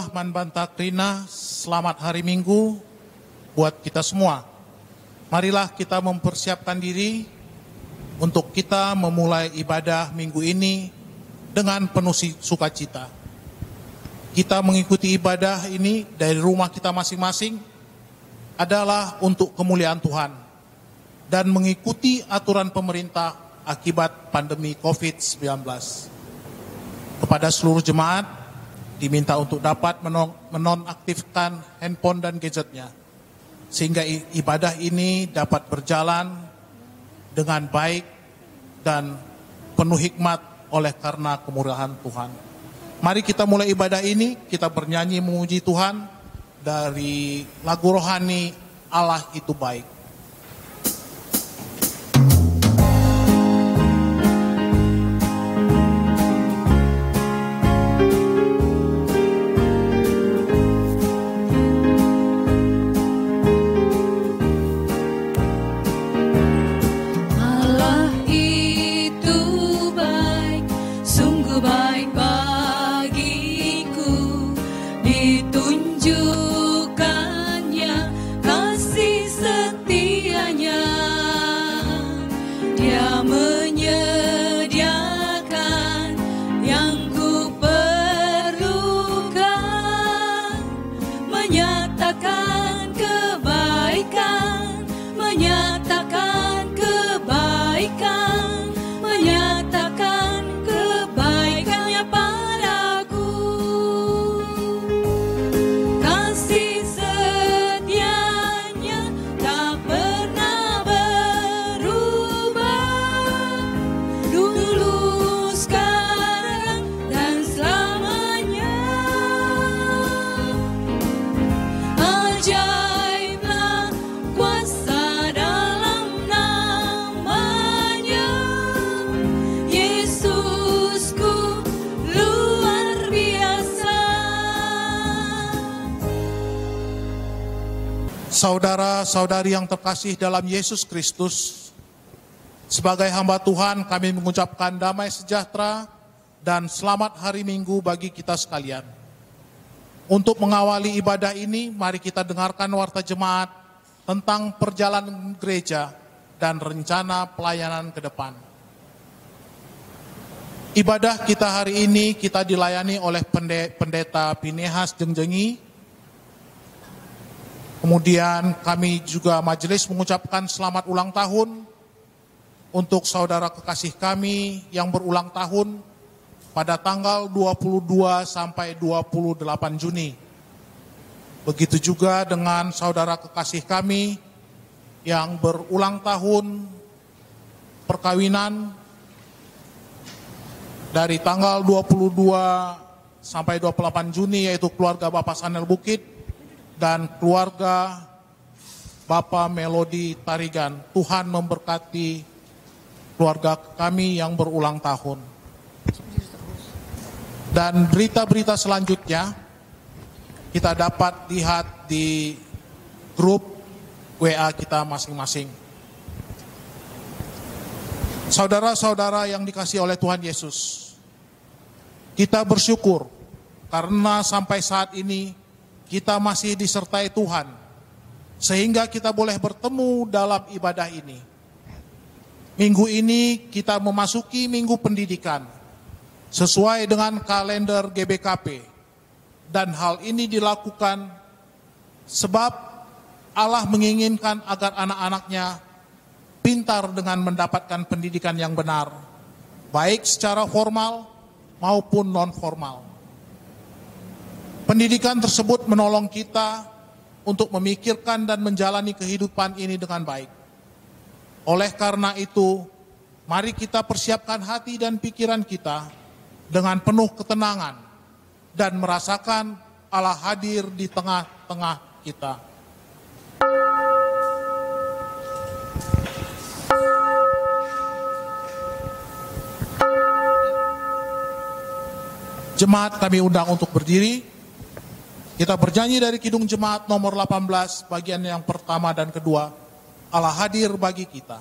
Tuah Manbantakrina, selamat hari Minggu buat kita semua. Marilah kita mempersiapkan diri untuk kita memulai ibadah minggu ini dengan penuh sukacita. Kita mengikuti ibadah ini dari rumah kita masing-masing adalah untuk kemuliaan Tuhan dan mengikuti aturan pemerintah akibat pandemi COVID-19. Kepada seluruh jemaat, diminta untuk dapat menonaktifkan handphone dan gadgetnya, sehingga ibadah ini dapat berjalan dengan baik dan penuh hikmat oleh karena kemurahan Tuhan. Mari kita mulai ibadah ini, kita bernyanyi memuji Tuhan dari lagu rohani Allah Itu Baik. Saudara-saudari yang terkasih dalam Yesus Kristus, sebagai hamba Tuhan kami mengucapkan damai sejahtera dan selamat hari Minggu bagi kita sekalian. Untuk mengawali ibadah ini, mari kita dengarkan warta jemaat tentang perjalanan gereja dan rencana pelayanan ke depan. Ibadah kita hari ini kita dilayani oleh Pendeta Pinehas Jengjengi. Kemudian kami juga majelis mengucapkan selamat ulang tahun untuk saudara kekasih kami yang berulang tahun pada tanggal 22 sampai 28 Juni. Begitu juga dengan saudara kekasih kami yang berulang tahun perkawinan dari tanggal 22 sampai 28 Juni, yaitu keluarga Bapak Sanel Bukit dan keluarga Bapak Melodi Tarigan. Tuhan memberkati keluarga kami yang berulang tahun. Dan berita-berita selanjutnya kita dapat lihat di grup WA kita masing-masing. Saudara-saudara yang dikasihi oleh Tuhan Yesus, kita bersyukur karena sampai saat ini kita masih disertai Tuhan, sehingga kita boleh bertemu dalam ibadah ini. Minggu ini kita memasuki minggu pendidikan, sesuai dengan kalender GBKP. Dan hal ini dilakukan sebab Allah menginginkan agar anak-anaknya pintar dengan mendapatkan pendidikan yang benar, baik secara formal maupun non-formal. Pendidikan tersebut menolong kita untuk memikirkan dan menjalani kehidupan ini dengan baik. Oleh karena itu, mari kita persiapkan hati dan pikiran kita dengan penuh ketenangan dan merasakan Allah hadir di tengah-tengah kita. Jemaat kami undang untuk berdiri. Kita bernyanyi dari Kidung Jemaat nomor 18, bagian yang pertama dan kedua, Allah hadir bagi kita.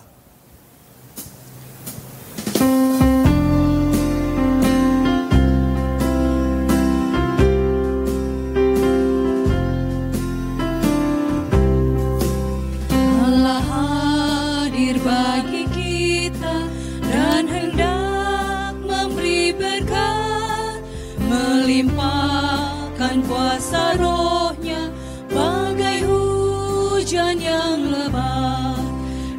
limpahkan kuasa Roh-Nya bagai hujan yang lebat.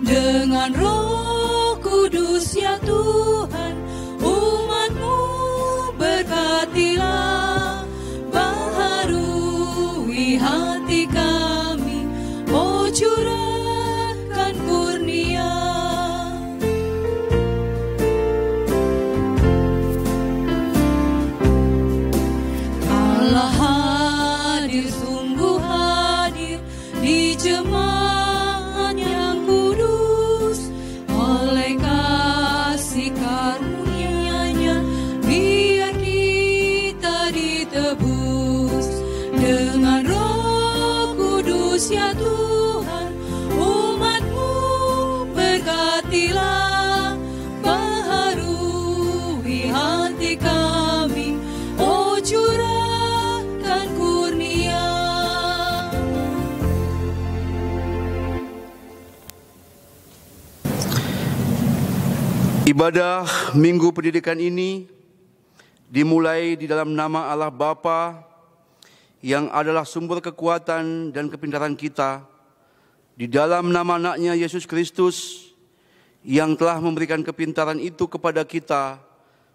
Dengan Roh Kudus ya Tuhan, umat-Mu berkatilah, baharui hati kami, oh curahkan kurnia. Allah hadir, sungguh hadir di jemaat yang kudus. Oleh kasih karunia-Nya biar kita ditebus. Dengan Roh Kudus ya Tuhan, umat-Mu berkatilah, baharui hati kami, oh curahkan kurnia. Ibadah Minggu Pendidikan ini dimulai di dalam nama Allah Bapa yang adalah sumber kekuatan dan kepintaran kita, di dalam nama Anaknya Yesus Kristus yang telah memberikan kepintaran itu kepada kita,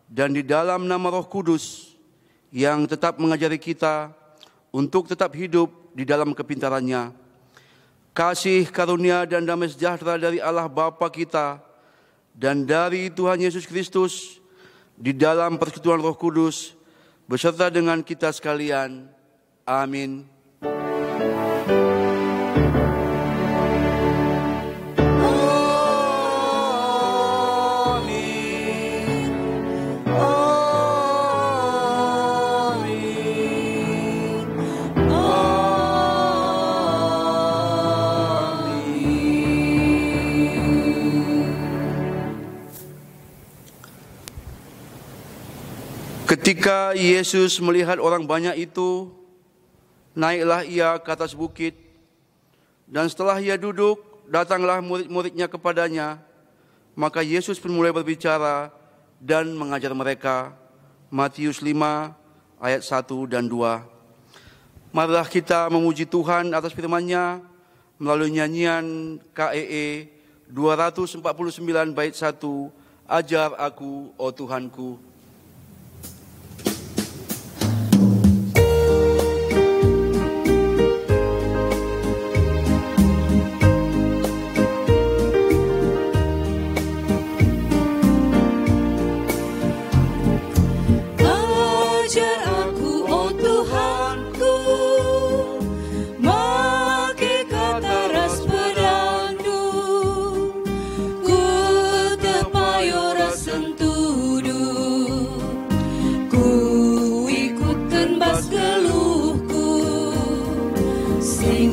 dan di dalam nama Roh Kudus yang tetap mengajari kita untuk tetap hidup di dalam kepintarannya. Kasih, karunia, dan damai sejahtera dari Allah Bapa kita dan dari Tuhan Yesus Kristus di dalam persekutuan Roh Kudus beserta dengan kita sekalian. Amin. Ketika Yesus melihat orang banyak itu, naiklah ia ke atas bukit, dan setelah ia duduk, datanglah murid-muridnya kepadanya. Maka Yesus pun mulai berbicara dan mengajar mereka. Matius 5 ayat 1 dan 2. Marilah kita memuji Tuhan atas firman-Nya melalui nyanyian KEE 249 bait 1, Ajar aku, oh Tuhanku.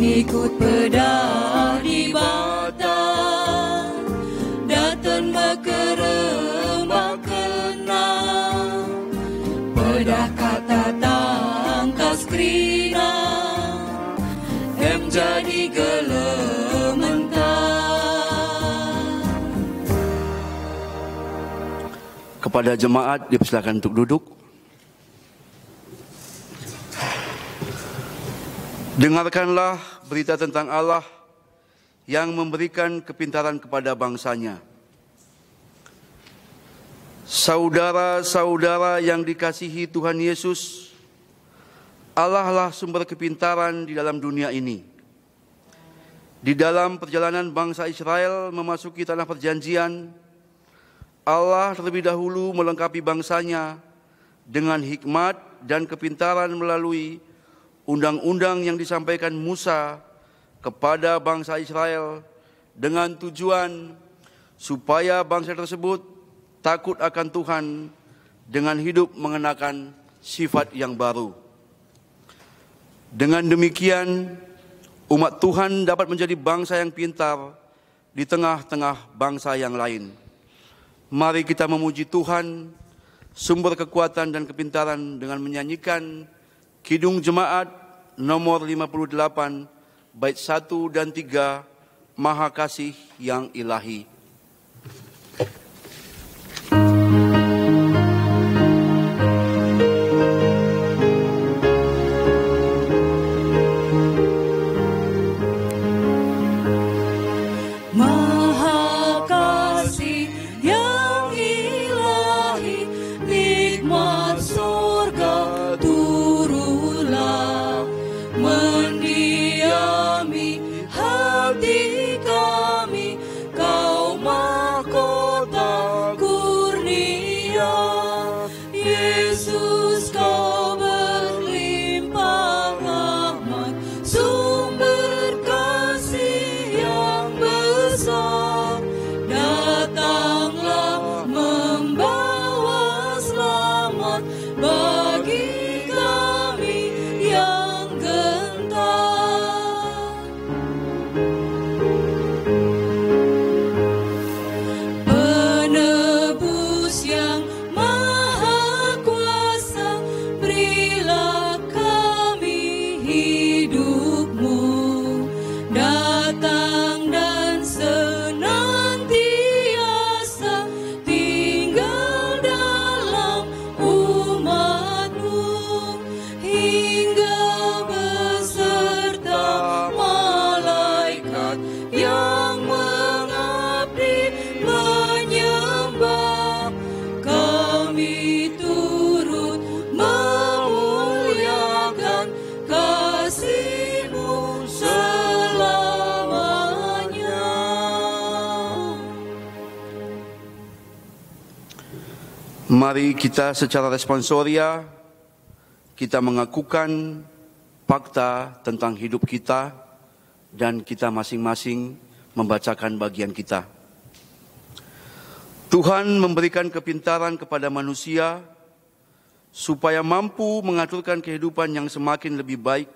Ikut pedah di batang, datang berkerembak kenang, pedah kata tangkas kerina, jadi gelementar. Kepada jemaat dipersilakan untuk duduk. Dengarkanlah berita tentang Allah yang memberikan kepintaran kepada bangsanya. Saudara-saudara yang dikasihi Tuhan Yesus, Allah lah sumber kepintaran di dalam dunia ini. Di dalam perjalanan bangsa Israel memasuki tanah perjanjian, Allah terlebih dahulu melengkapi bangsanya dengan hikmat dan kepintaran melalui undang-undang yang disampaikan Musa kepada bangsa Israel dengan tujuan supaya bangsa tersebut takut akan Tuhan dengan hidup mengenakan sifat yang baru. Dengan demikian, umat Tuhan dapat menjadi bangsa yang pintar di tengah-tengah bangsa yang lain. Mari kita memuji Tuhan, sumber kekuatan dan kepintaran, dengan menyanyikan Kidung Jemaat nomor 58 bait 1 dan 3, Maha Kasih yang Ilahi. Mari kita secara responsoria, kita mengakukan fakta tentang hidup kita dan kita masing-masing membacakan bagian kita. Tuhan memberikan kepintaran kepada manusia supaya mampu mengaturkan kehidupan yang semakin lebih baik,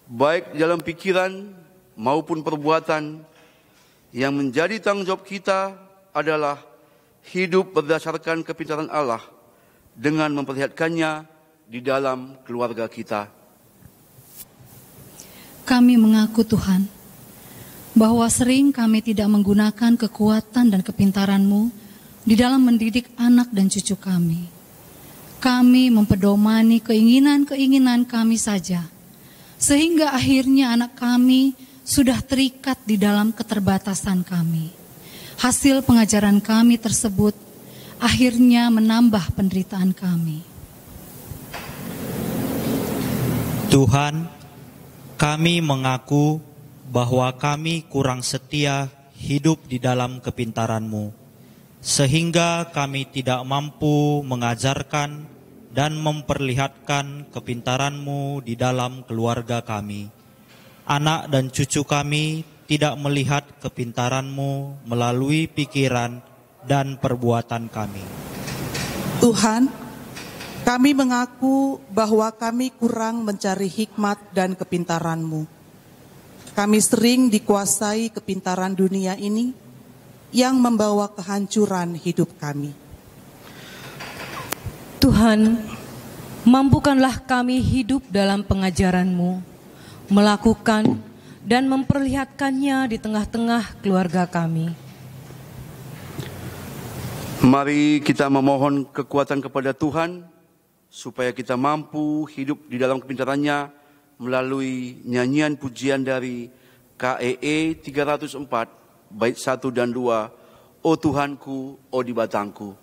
baik dalam pikiran maupun perbuatan. Yang menjadi tanggung jawab kita adalah hidup berdasarkan kepintaran Allah dengan memperlihatkannya di dalam keluarga kita. Kami mengaku Tuhan, bahwa sering kami tidak menggunakan kekuatan dan kepintaran-Mu di dalam mendidik anak dan cucu kami. Kami mempedomani keinginan-keinginan kami saja, sehingga akhirnya anak kami sudah terikat di dalam keterbatasan kami. Hasil pengajaran kami tersebut akhirnya menambah penderitaan kami. Tuhan, kami mengaku bahwa kami kurang setia hidup di dalam kepintaran-Mu, sehingga kami tidak mampu mengajarkan dan memperlihatkan kepintaran-Mu di dalam keluarga kami. Anak dan cucu kami tidak melihat kepintaran-Mu melalui pikiran dan perbuatan kami. Tuhan, kami mengaku bahwa kami kurang mencari hikmat dan kepintaran-Mu. Kami sering dikuasai kepintaran dunia ini yang membawa kehancuran hidup kami. Tuhan, mampukanlah kami hidup dalam pengajaran-Mu, melakukan dan memperlihatkannya di tengah-tengah keluarga kami. Mari kita memohon kekuatan kepada Tuhan supaya kita mampu hidup di dalam kepintarannya melalui nyanyian pujian dari KEE 304 bait 1 dan 2, O Tuhanku, O di batangku.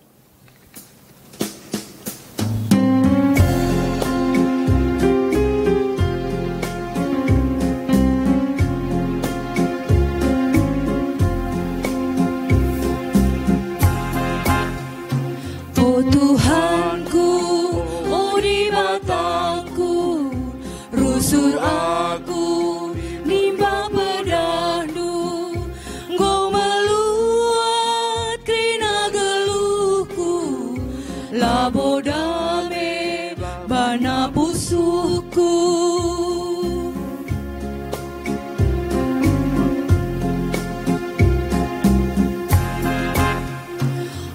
Rusur aku nimba pedahmu, Engkau meluat krina geluhku, labo dame bana pusuku.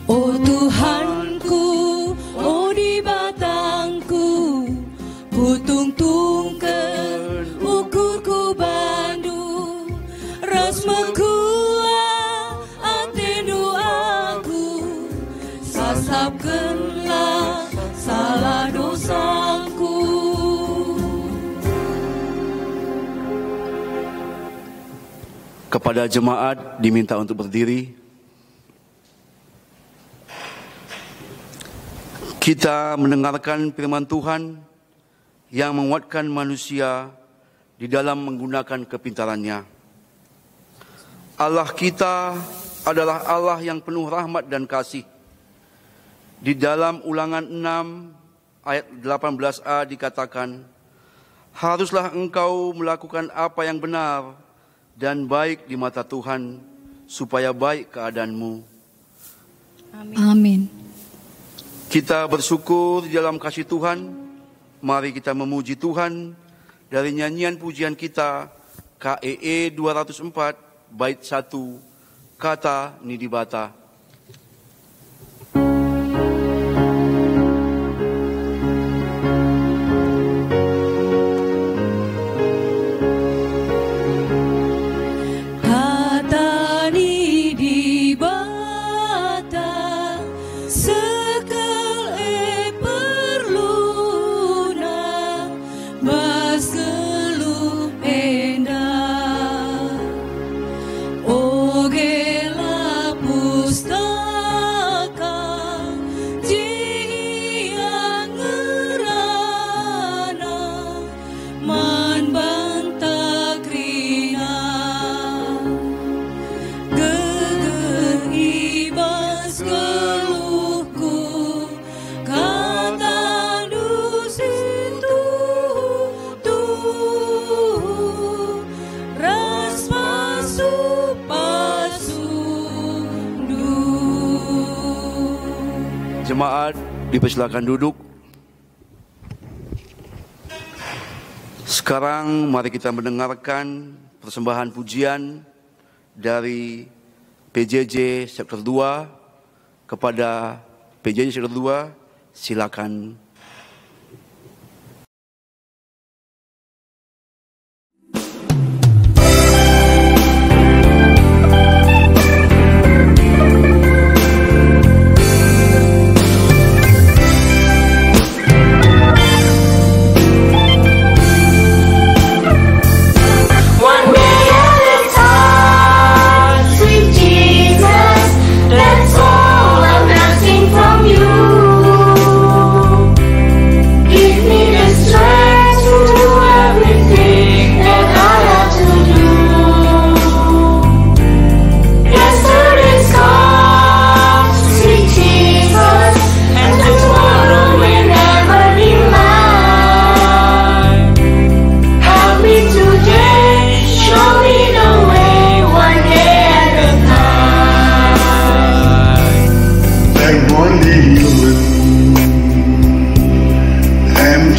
Oh Tuhanku, oh di batangku, ku tungtungkan ukurku bandu, ras mekuah atendu aku, sasapkanlah salah dosaku. Kepada jemaat diminta untuk berdiri. Kita mendengarkan firman Tuhan yang menguatkan manusia di dalam menggunakan kepintarannya. Allah kita adalah Allah yang penuh rahmat dan kasih. Di dalam Ulangan 6 ayat 18a dikatakan, haruslah engkau melakukan apa yang benar dan baik di mata Tuhan, supaya baik keadaanmu. Amin. Kita bersyukur di dalam kasih Tuhan. Mari kita memuji Tuhan dari nyanyian pujian kita KEE 204 bait 1, kata Nidibata. Oh, gela pus Jemaat dipersilakan duduk. Sekarang mari kita mendengarkan persembahan pujian dari PJJ Sektor 2 kepada PJJ Sektor 2. Silakan.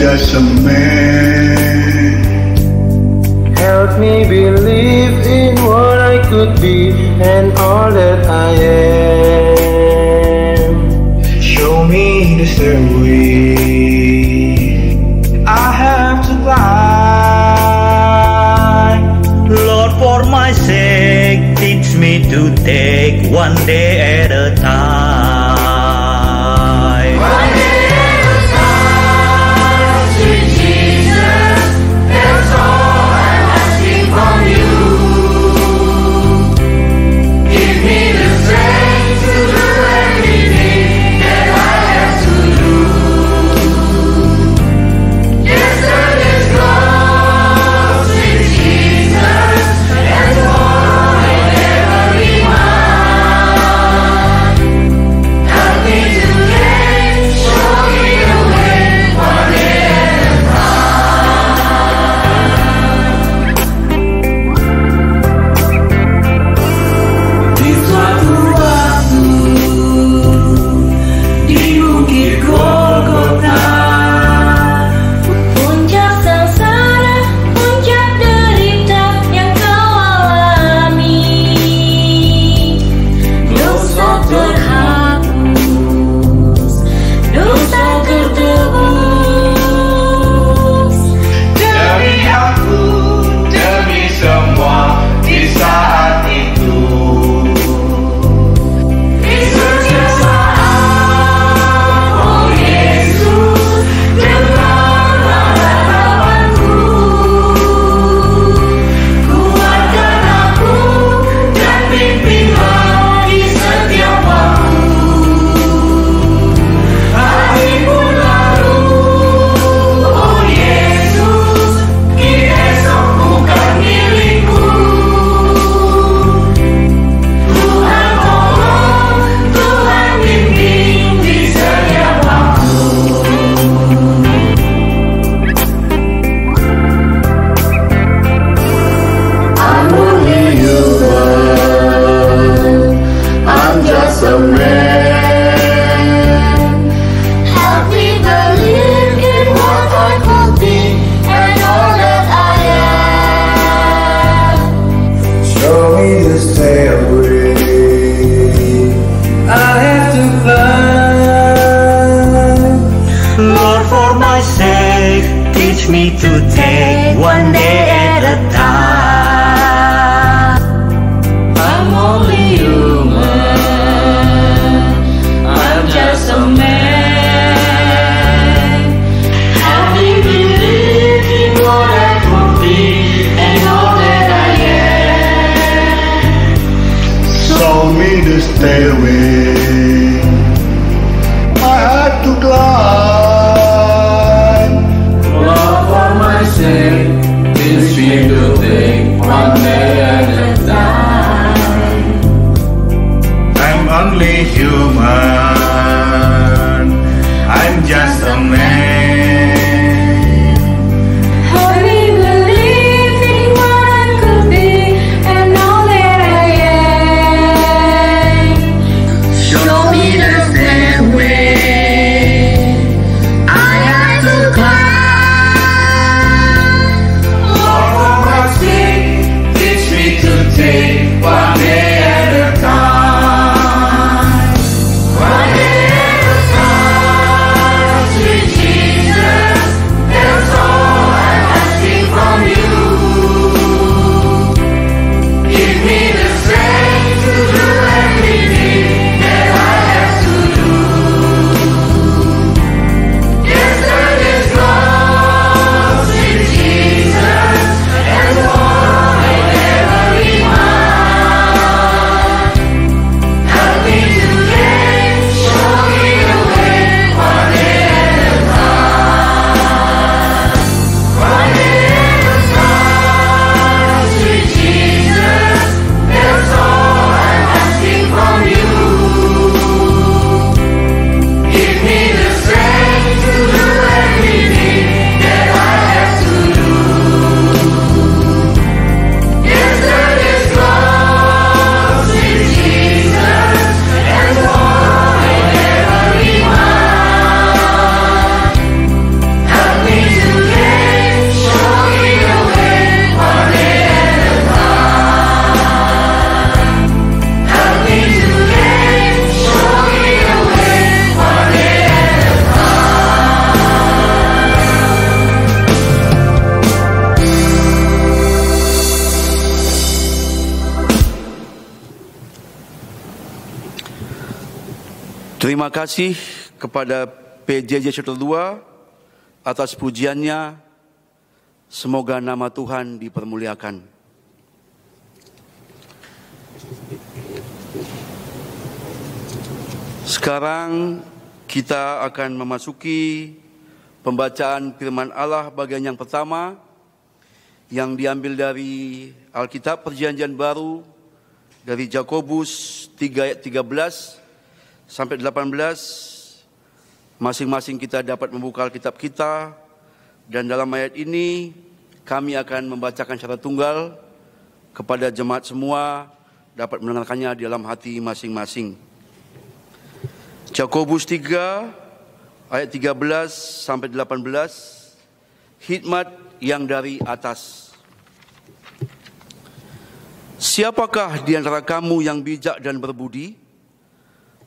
Just a man. Help me believe in what I could be and all that I am. Show me the stairway I have to climb. Lord, for my sake, teach me to take one day at a time. me to take one day at a time. I'm only human, I'm just a man, having believed in what I could be and all that I am. Show me the stairway I had to climb. Teach me to take one day at a time. I'm only human, I'm just a man, having believed in what I could be and all that I am. Show me the stairway Terima kasih kepada PJJ Chapter 2 atas pujiannya. Semoga nama Tuhan dipermuliakan. Sekarang kita akan memasuki pembacaan firman Allah bagian yang pertama yang diambil dari Alkitab Perjanjian Baru dari Yakobus 3 ayat 13 sampai 18. Masing-masing kita dapat membuka Alkitab kita, dan dalam ayat ini kami akan membacakan secara tunggal kepada jemaat semua dapat mendengarkannya di dalam hati masing-masing. Yakobus 3 ayat 13 sampai 18, hikmat yang dari atas. Siapakah di antara kamu yang bijak dan berbudi?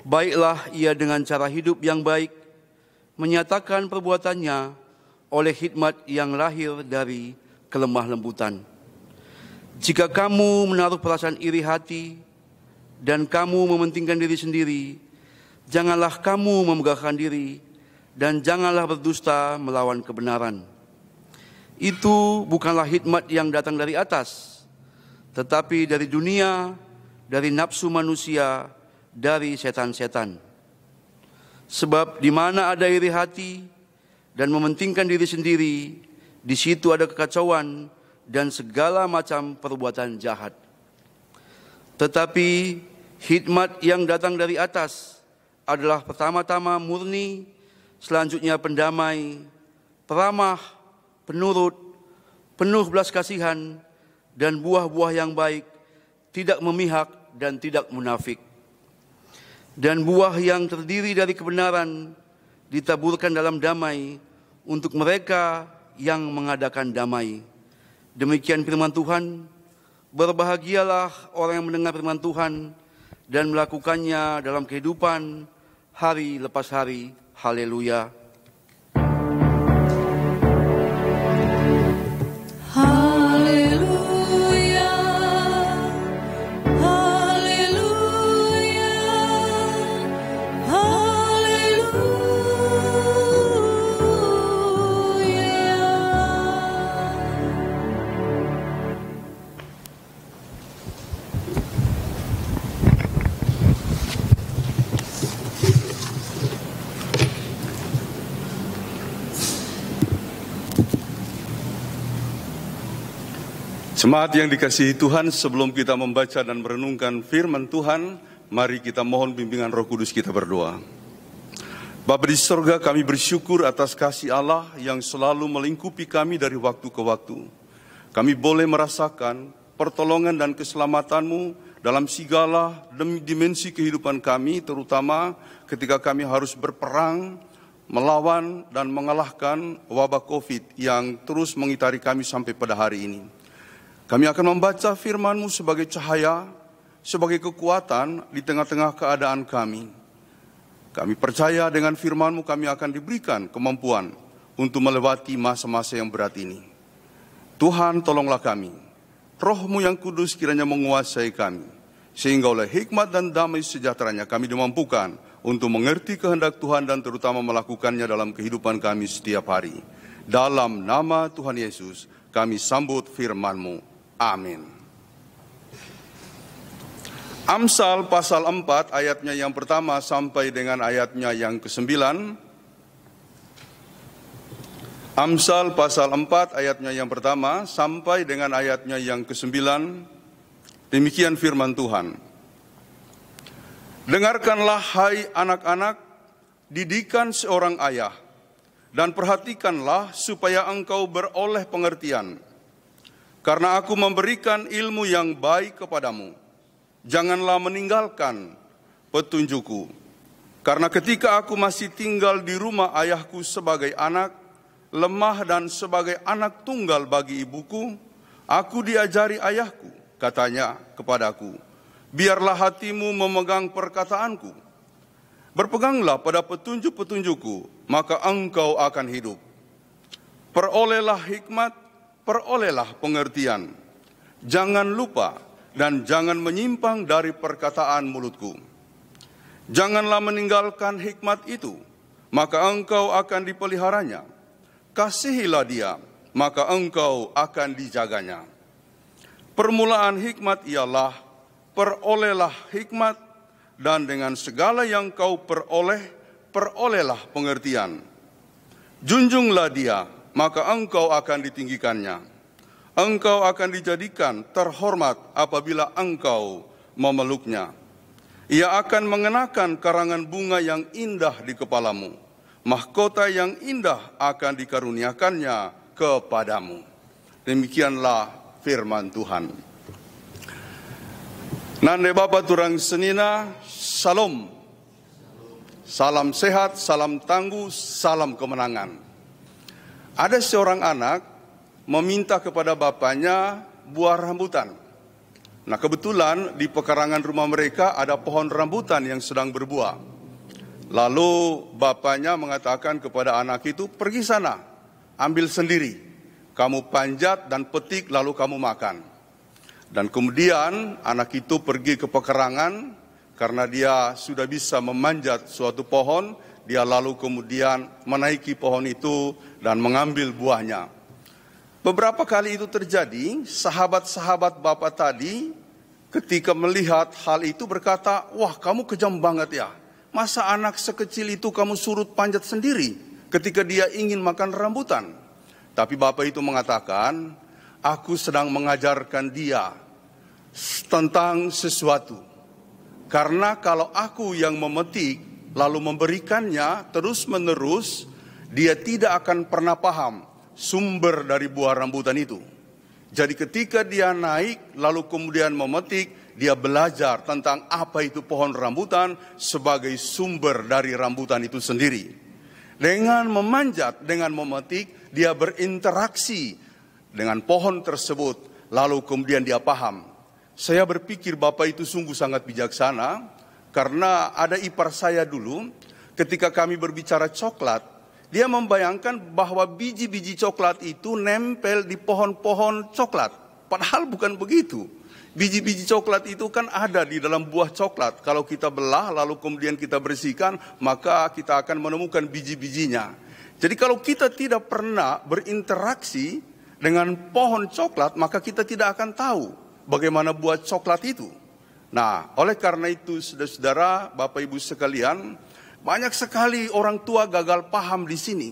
Baiklah ia dengan cara hidup yang baik menyatakan perbuatannya oleh hikmat yang lahir dari kelemah lembutan. Jika kamu menaruh perasaan iri hati dan kamu mementingkan diri sendiri, janganlah kamu memegahkan diri dan janganlah berdusta melawan kebenaran. Itu bukanlah hikmat yang datang dari atas, tetapi dari dunia, dari nafsu manusia, dari setan-setan. Sebab di mana ada iri hati dan mementingkan diri sendiri, di situ ada kekacauan dan segala macam perbuatan jahat. Tetapi hikmat yang datang dari atas adalah pertama-tama murni, selanjutnya pendamai, peramah, penurut, penuh belas kasihan, dan buah-buah yang baik, tidak memihak dan tidak munafik. Dan buah yang terdiri dari kebenaran ditaburkan dalam damai untuk mereka yang mengadakan damai. Demikian firman Tuhan. Berbahagialah orang yang mendengar firman Tuhan dan melakukannya dalam kehidupan hari lepas hari. Haleluya. Jemaat yang dikasihi Tuhan, sebelum kita membaca dan merenungkan firman Tuhan, mari kita mohon bimbingan Roh Kudus, kita berdoa. Bapa di surga, kami bersyukur atas kasih Allah yang selalu melingkupi kami dari waktu ke waktu. Kami boleh merasakan pertolongan dan keselamatan-Mu dalam segala dimensi kehidupan kami, terutama ketika kami harus berperang, melawan dan mengalahkan wabah COVID yang terus mengitari kami sampai pada hari ini. Kami akan membaca firman-Mu sebagai cahaya, sebagai kekuatan di tengah-tengah keadaan kami. Kami percaya dengan firman-Mu kami akan diberikan kemampuan untuk melewati masa-masa yang berat ini. Tuhan, tolonglah kami. Roh-Mu yang kudus kiranya menguasai kami, sehingga oleh hikmat dan damai sejahteranya kami dimampukan untuk mengerti kehendak Tuhan dan terutama melakukannya dalam kehidupan kami setiap hari. Dalam nama Tuhan Yesus, kami sambut firman-Mu. Amin. Amsal pasal 4 ayatnya yang pertama sampai dengan ayatnya yang ke-9. Amsal pasal 4 ayatnya yang pertama sampai dengan ayatnya yang ke-9. Demikian firman Tuhan. Dengarkanlah hai anak-anak didikan seorang ayah, dan perhatikanlah supaya engkau beroleh pengertian. Karena aku memberikan ilmu yang baik kepadamu, janganlah meninggalkan petunjukku. Karena ketika aku masih tinggal di rumah ayahku sebagai anak, lemah dan sebagai anak tunggal bagi ibuku, aku diajari ayahku, katanya kepadaku, biarlah hatimu memegang perkataanku. Berpeganglah pada petunjuk-petunjukku, maka engkau akan hidup. Perolehlah hikmat, perolehlah pengertian. Jangan lupa dan jangan menyimpang dari perkataan mulutku. Janganlah meninggalkan hikmat itu, maka engkau akan dipeliharanya. Kasihilah dia, maka engkau akan dijaganya. Permulaan hikmat ialah, perolehlah hikmat, dan dengan segala yang kau peroleh, perolehlah pengertian. Junjunglah dia, maka engkau akan ditinggikannya. Engkau akan dijadikan terhormat apabila engkau memeluknya. Ia akan mengenakan karangan bunga yang indah di kepalamu. Mahkota yang indah akan dikaruniakannya kepadamu. Demikianlah firman Tuhan. Nande Bapa turang senina, salam. Salam sehat, salam tangguh, salam kemenangan. Ada seorang anak meminta kepada bapaknya buah rambutan. Nah, kebetulan di pekarangan rumah mereka ada pohon rambutan yang sedang berbuah. Lalu bapaknya mengatakan kepada anak itu, pergi sana, ambil sendiri. Kamu panjat dan petik lalu kamu makan. Dan kemudian anak itu pergi ke pekarangan, karena dia sudah bisa memanjat suatu pohon, dia lalu kemudian menaiki pohon itu dan mengambil buahnya. Beberapa kali itu terjadi, sahabat-sahabat bapak tadi ketika melihat hal itu berkata, wah kamu kejam banget ya. Masa anak sekecil itu kamu suruh panjat sendiri ketika dia ingin makan rambutan? Tapi bapak itu mengatakan, aku sedang mengajarkan dia tentang sesuatu. Karena kalau aku yang memetik lalu memberikannya terus menerus, dia tidak akan pernah paham sumber dari buah rambutan itu. Jadi ketika dia naik lalu kemudian memetik, dia belajar tentang apa itu pohon rambutan sebagai sumber dari rambutan itu sendiri. Dengan memanjat, dengan memetik, dia berinteraksi dengan pohon tersebut, lalu kemudian dia paham. Saya berpikir bapak itu sungguh sangat bijaksana, karena ada ipar saya dulu, ketika kami berbicara coklat, dia membayangkan bahwa biji-biji coklat itu nempel di pohon-pohon coklat. Padahal bukan begitu. Biji-biji coklat itu kan ada di dalam buah coklat. Kalau kita belah lalu kemudian kita bersihkan, maka kita akan menemukan biji-bijinya. Jadi kalau kita tidak pernah berinteraksi dengan pohon coklat, maka kita tidak akan tahu bagaimana buah coklat itu. Nah, oleh karena itu saudara-saudara, Bapak Ibu sekalian, banyak sekali orang tua gagal paham di sini.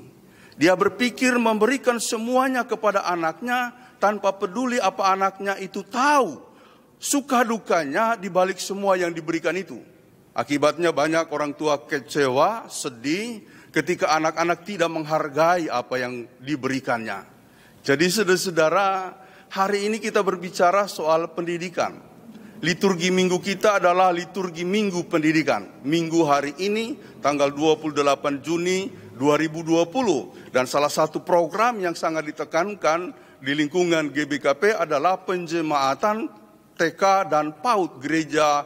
Dia berpikir memberikan semuanya kepada anaknya tanpa peduli apa anaknya itu tahu suka dukanya di balik semua yang diberikan itu. Akibatnya banyak orang tua kecewa, sedih ketika anak-anak tidak menghargai apa yang diberikannya. Jadi saudara-saudara, hari ini kita berbicara soal pendidikan. Liturgi minggu kita adalah liturgi minggu pendidikan. Minggu hari ini tanggal 28 Juni 2020. Dan salah satu program yang sangat ditekankan di lingkungan GBKP adalah penjemaatan TK dan PAUD Gereja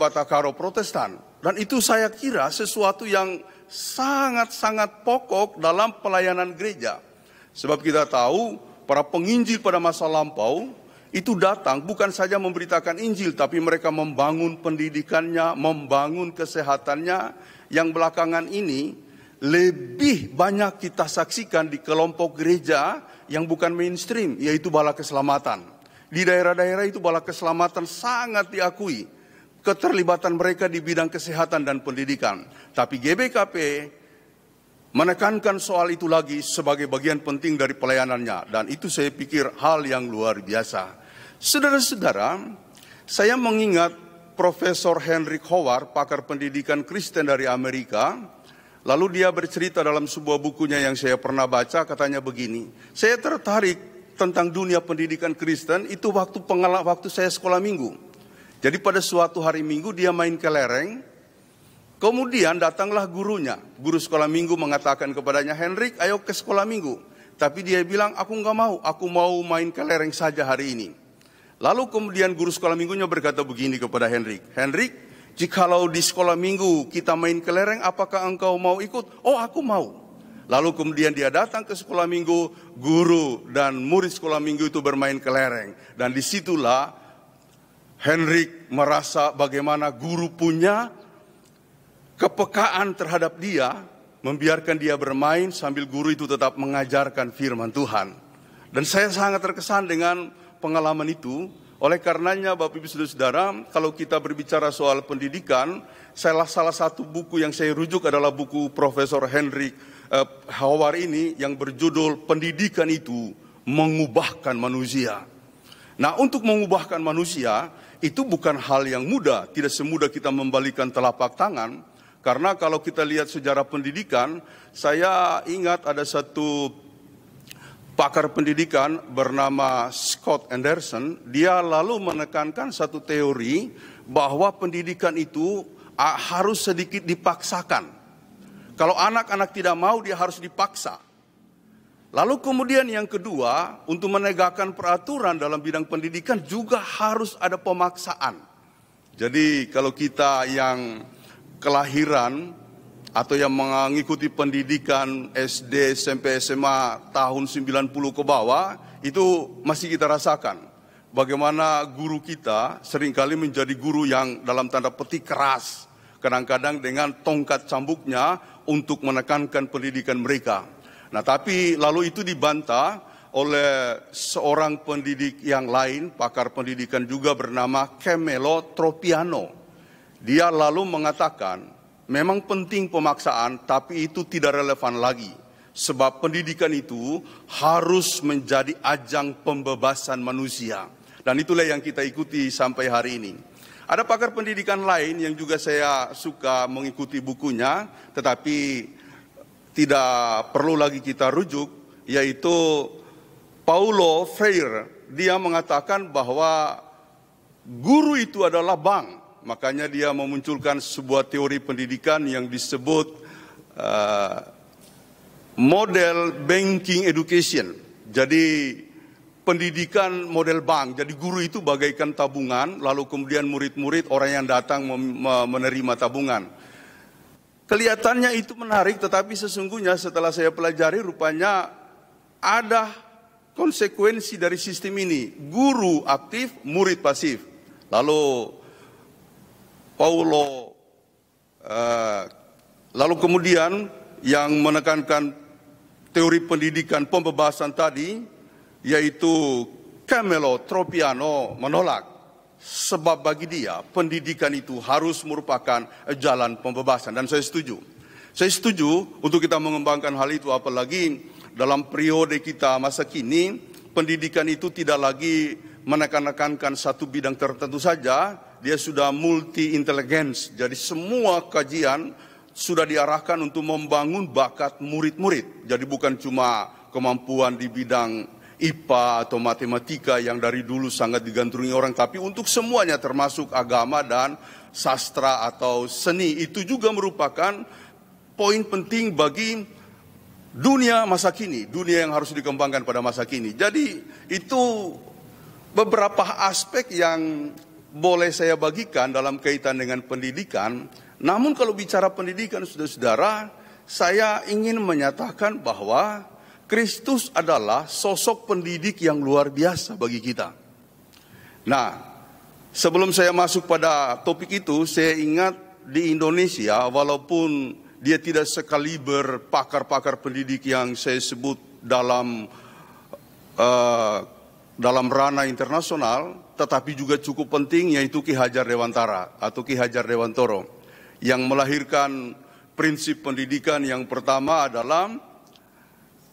Batakaro Protestan. Dan itu saya kira sesuatu yang sangat-sangat pokok dalam pelayanan gereja. Sebab kita tahu para penginjil pada masa lampau itu datang bukan saja memberitakan Injil, tapi mereka membangun pendidikannya, membangun kesehatannya. Yang belakangan ini lebih banyak kita saksikan di kelompok gereja yang bukan mainstream, yaitu Bala Keselamatan. Di daerah-daerah itu Bala Keselamatan sangat diakui keterlibatan mereka di bidang kesehatan dan pendidikan. Tapi GBKP menekankan soal itu lagi sebagai bagian penting dari pelayanannya. Dan itu saya pikir hal yang luar biasa. Saudara-saudara, saya mengingat Profesor Henrik Howard, pakar pendidikan Kristen dari Amerika. Lalu dia bercerita dalam sebuah bukunya yang saya pernah baca, katanya begini. Saya tertarik tentang dunia pendidikan Kristen itu waktu saya sekolah minggu. Jadi pada suatu hari minggu dia main kelereng. Kemudian datanglah gurunya. Guru sekolah minggu mengatakan kepadanya, Henrik ayo ke sekolah minggu. Tapi dia bilang, aku nggak mau, aku mau main kelereng saja hari ini. Lalu kemudian guru sekolah minggunya berkata begini kepada Henrik, Henrik, jikalau di sekolah minggu kita main kelereng, apakah engkau mau ikut? Oh, aku mau. Lalu kemudian dia datang ke sekolah minggu, guru dan murid sekolah minggu itu bermain kelereng. Dan disitulah Hendrik merasa bagaimana guru punya kepekaan terhadap dia, membiarkan dia bermain sambil guru itu tetap mengajarkan firman Tuhan. Dan saya sangat terkesan dengan pengalaman itu. Oleh karenanya Bapak Ibu Saudara, kalau kita berbicara soal pendidikan, salah satu buku yang saya rujuk adalah buku Profesor Hendrik Howard ini yang berjudul Pendidikan Itu Mengubahkan Manusia. Nah, untuk mengubahkan manusia itu bukan hal yang mudah, tidak semudah kita membalikan telapak tangan. Karena kalau kita lihat sejarah pendidikan, saya ingat ada satu pakar pendidikan bernama Scott Anderson. Dia lalu menekankan satu teori bahwa pendidikan itu harus sedikit dipaksakan. Kalau anak-anak tidak mau, dia harus dipaksa. Lalu kemudian yang kedua, untuk menegakkan peraturan dalam bidang pendidikan juga harus ada pemaksaan. Jadi kalau kita yang kelahiran atau yang mengikuti pendidikan SD, SMP, SMA tahun 90 ke bawah, itu masih kita rasakan. Bagaimana guru kita seringkali menjadi guru yang dalam tanda petik keras. Kadang-kadang dengan tongkat cambuknya untuk menekankan pendidikan mereka. Nah, tapi lalu itu dibantah oleh seorang pendidik yang lain, pakar pendidikan juga bernama Camillo Tropiano. Dia lalu mengatakan, memang penting pemaksaan, tapi itu tidak relevan lagi. Sebab pendidikan itu harus menjadi ajang pembebasan manusia. Dan itulah yang kita ikuti sampai hari ini. Ada pakar pendidikan lain yang juga saya suka mengikuti bukunya, tetapi tidak perlu lagi kita rujuk, yaitu Paulo Freire. Dia mengatakan bahwa guru itu adalah bank. Makanya dia memunculkan sebuah teori pendidikan yang disebut model banking education. Jadi pendidikan model bank. Jadi guru itu bagaikan tabungan, lalu kemudian murid-murid orang yang datang menerima tabungan. Kelihatannya itu menarik, tetapi sesungguhnya setelah saya pelajari rupanya ada konsekuensi dari sistem ini. Guru aktif, murid pasif. Lalu lalu kemudian yang menekankan teori pendidikan pembebasan tadi, yaitu Camillo Tropiano menolak. Sebab bagi dia pendidikan itu harus merupakan jalan pembebasan. Dan saya setuju. Saya setuju untuk kita mengembangkan hal itu, apalagi dalam periode kita masa kini, pendidikan itu tidak lagi menekankan satu bidang tertentu saja. Dia sudah multi intelligence. Jadi semua kajian sudah diarahkan untuk membangun bakat murid-murid. Jadi bukan cuma kemampuan di bidang IPA atau matematika yang dari dulu sangat digandrungi orang, tapi untuk semuanya termasuk agama dan sastra atau seni. Itu juga merupakan poin penting bagi dunia masa kini, dunia yang harus dikembangkan pada masa kini. Jadi itu beberapa aspek yang boleh saya bagikan dalam kaitan dengan pendidikan. Namun kalau bicara pendidikan, saudara-saudara, saya ingin menyatakan bahwa Kristus adalah sosok pendidik yang luar biasa bagi kita. Nah, sebelum saya masuk pada topik itu, saya ingat di Indonesia, walaupun dia tidak sekaliber pakar-pakar pendidik yang saya sebut dalam ranah internasional, tetapi juga cukup penting, yaitu Ki Hajar Dewantara atau Ki Hajar Dewantoro, yang melahirkan prinsip pendidikan yang pertama adalah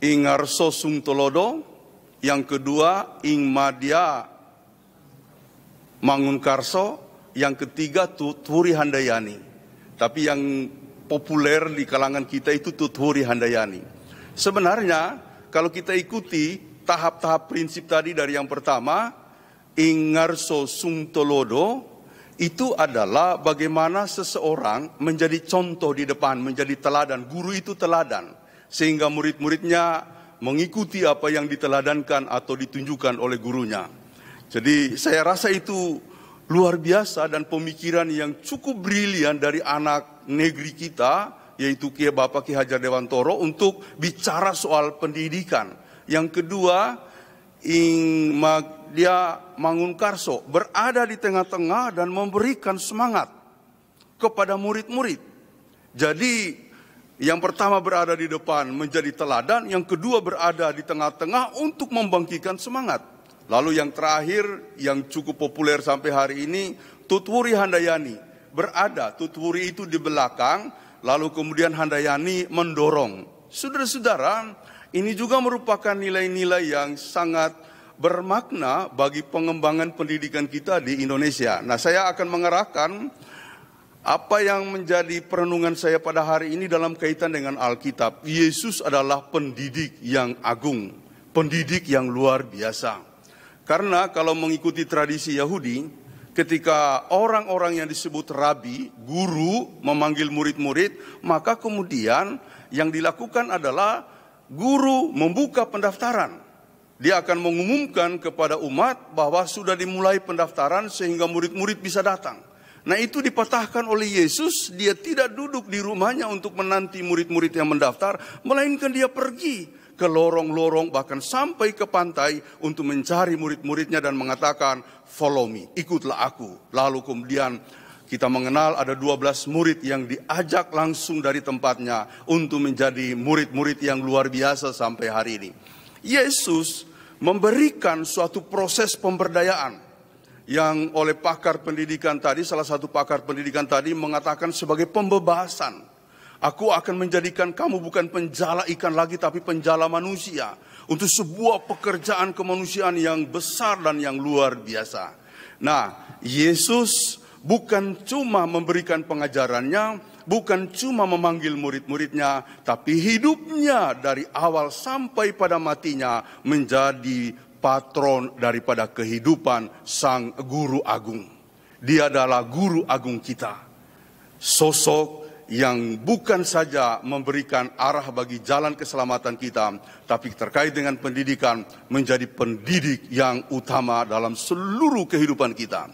Ing Ngarso Sung Tolodo, yang kedua Ing Madya Mangunkarso, yang ketiga Tuturi Handayani. Tapi yang populer di kalangan kita itu Tuturi Handayani. Sebenarnya kalau kita ikuti tahap-tahap prinsip tadi dari yang pertama, Ing Ngarso Sung Tolodo, itu adalah bagaimana seseorang menjadi contoh di depan, menjadi teladan. Guru itu teladan, sehingga murid-muridnya mengikuti apa yang diteladankan atau ditunjukkan oleh gurunya. Jadi saya rasa itu luar biasa dan pemikiran yang cukup brilian dari anak negeri kita, yaitu Bapak Ki Hajar Dewantoro, untuk bicara soal pendidikan. Yang kedua, dia Mangunkarso berada di tengah-tengah dan memberikan semangat kepada murid-murid. Jadi yang pertama berada di depan menjadi teladan, yang kedua berada di tengah-tengah untuk membangkitkan semangat. Lalu yang terakhir yang cukup populer sampai hari ini, Tutwuri Handayani berada, Tutwuri itu di belakang, lalu kemudian Handayani mendorong. Saudara-saudara, ini juga merupakan nilai-nilai yang sangat bermakna bagi pengembangan pendidikan kita di Indonesia. Nah, saya akan mengerahkan apa yang menjadi perenungan saya pada hari ini dalam kaitan dengan Alkitab. Yesus adalah pendidik yang agung, pendidik yang luar biasa. Karena kalau mengikuti tradisi Yahudi, ketika orang-orang yang disebut rabi, guru, memanggil murid-murid, maka kemudian yang dilakukan adalah guru membuka pendaftaran. Dia akan mengumumkan kepada umat bahwa sudah dimulai pendaftaran sehingga murid-murid bisa datang. Nah, itu dipatahkan oleh Yesus. Dia tidak duduk di rumahnya untuk menanti murid-murid yang mendaftar, melainkan dia pergi ke lorong-lorong bahkan sampai ke pantai untuk mencari murid-muridnya dan mengatakan, "Follow me, ikutlah aku." Lalu kemudian kita mengenal ada 12 murid yang diajak langsung dari tempatnya untuk menjadi murid-murid yang luar biasa sampai hari ini. Yesus memberikan suatu proses pemberdayaan yang oleh pakar pendidikan tadi, salah satu pakar pendidikan tadi mengatakan sebagai pembebasan. Aku akan menjadikan kamu bukan penjala ikan lagi, tapi penjala manusia. Untuk sebuah pekerjaan kemanusiaan yang besar dan yang luar biasa. Nah, Yesus bukan cuma memberikan pengajarannya, bukan cuma memanggil murid-muridnya, tapi hidupnya dari awal sampai pada matinya menjadi patron daripada kehidupan Sang Guru Agung. Dia adalah Guru Agung kita. Sosok yang bukan saja memberikan arah bagi jalan keselamatan kita, tapi terkait dengan pendidikan menjadi pendidik yang utama dalam seluruh kehidupan kita.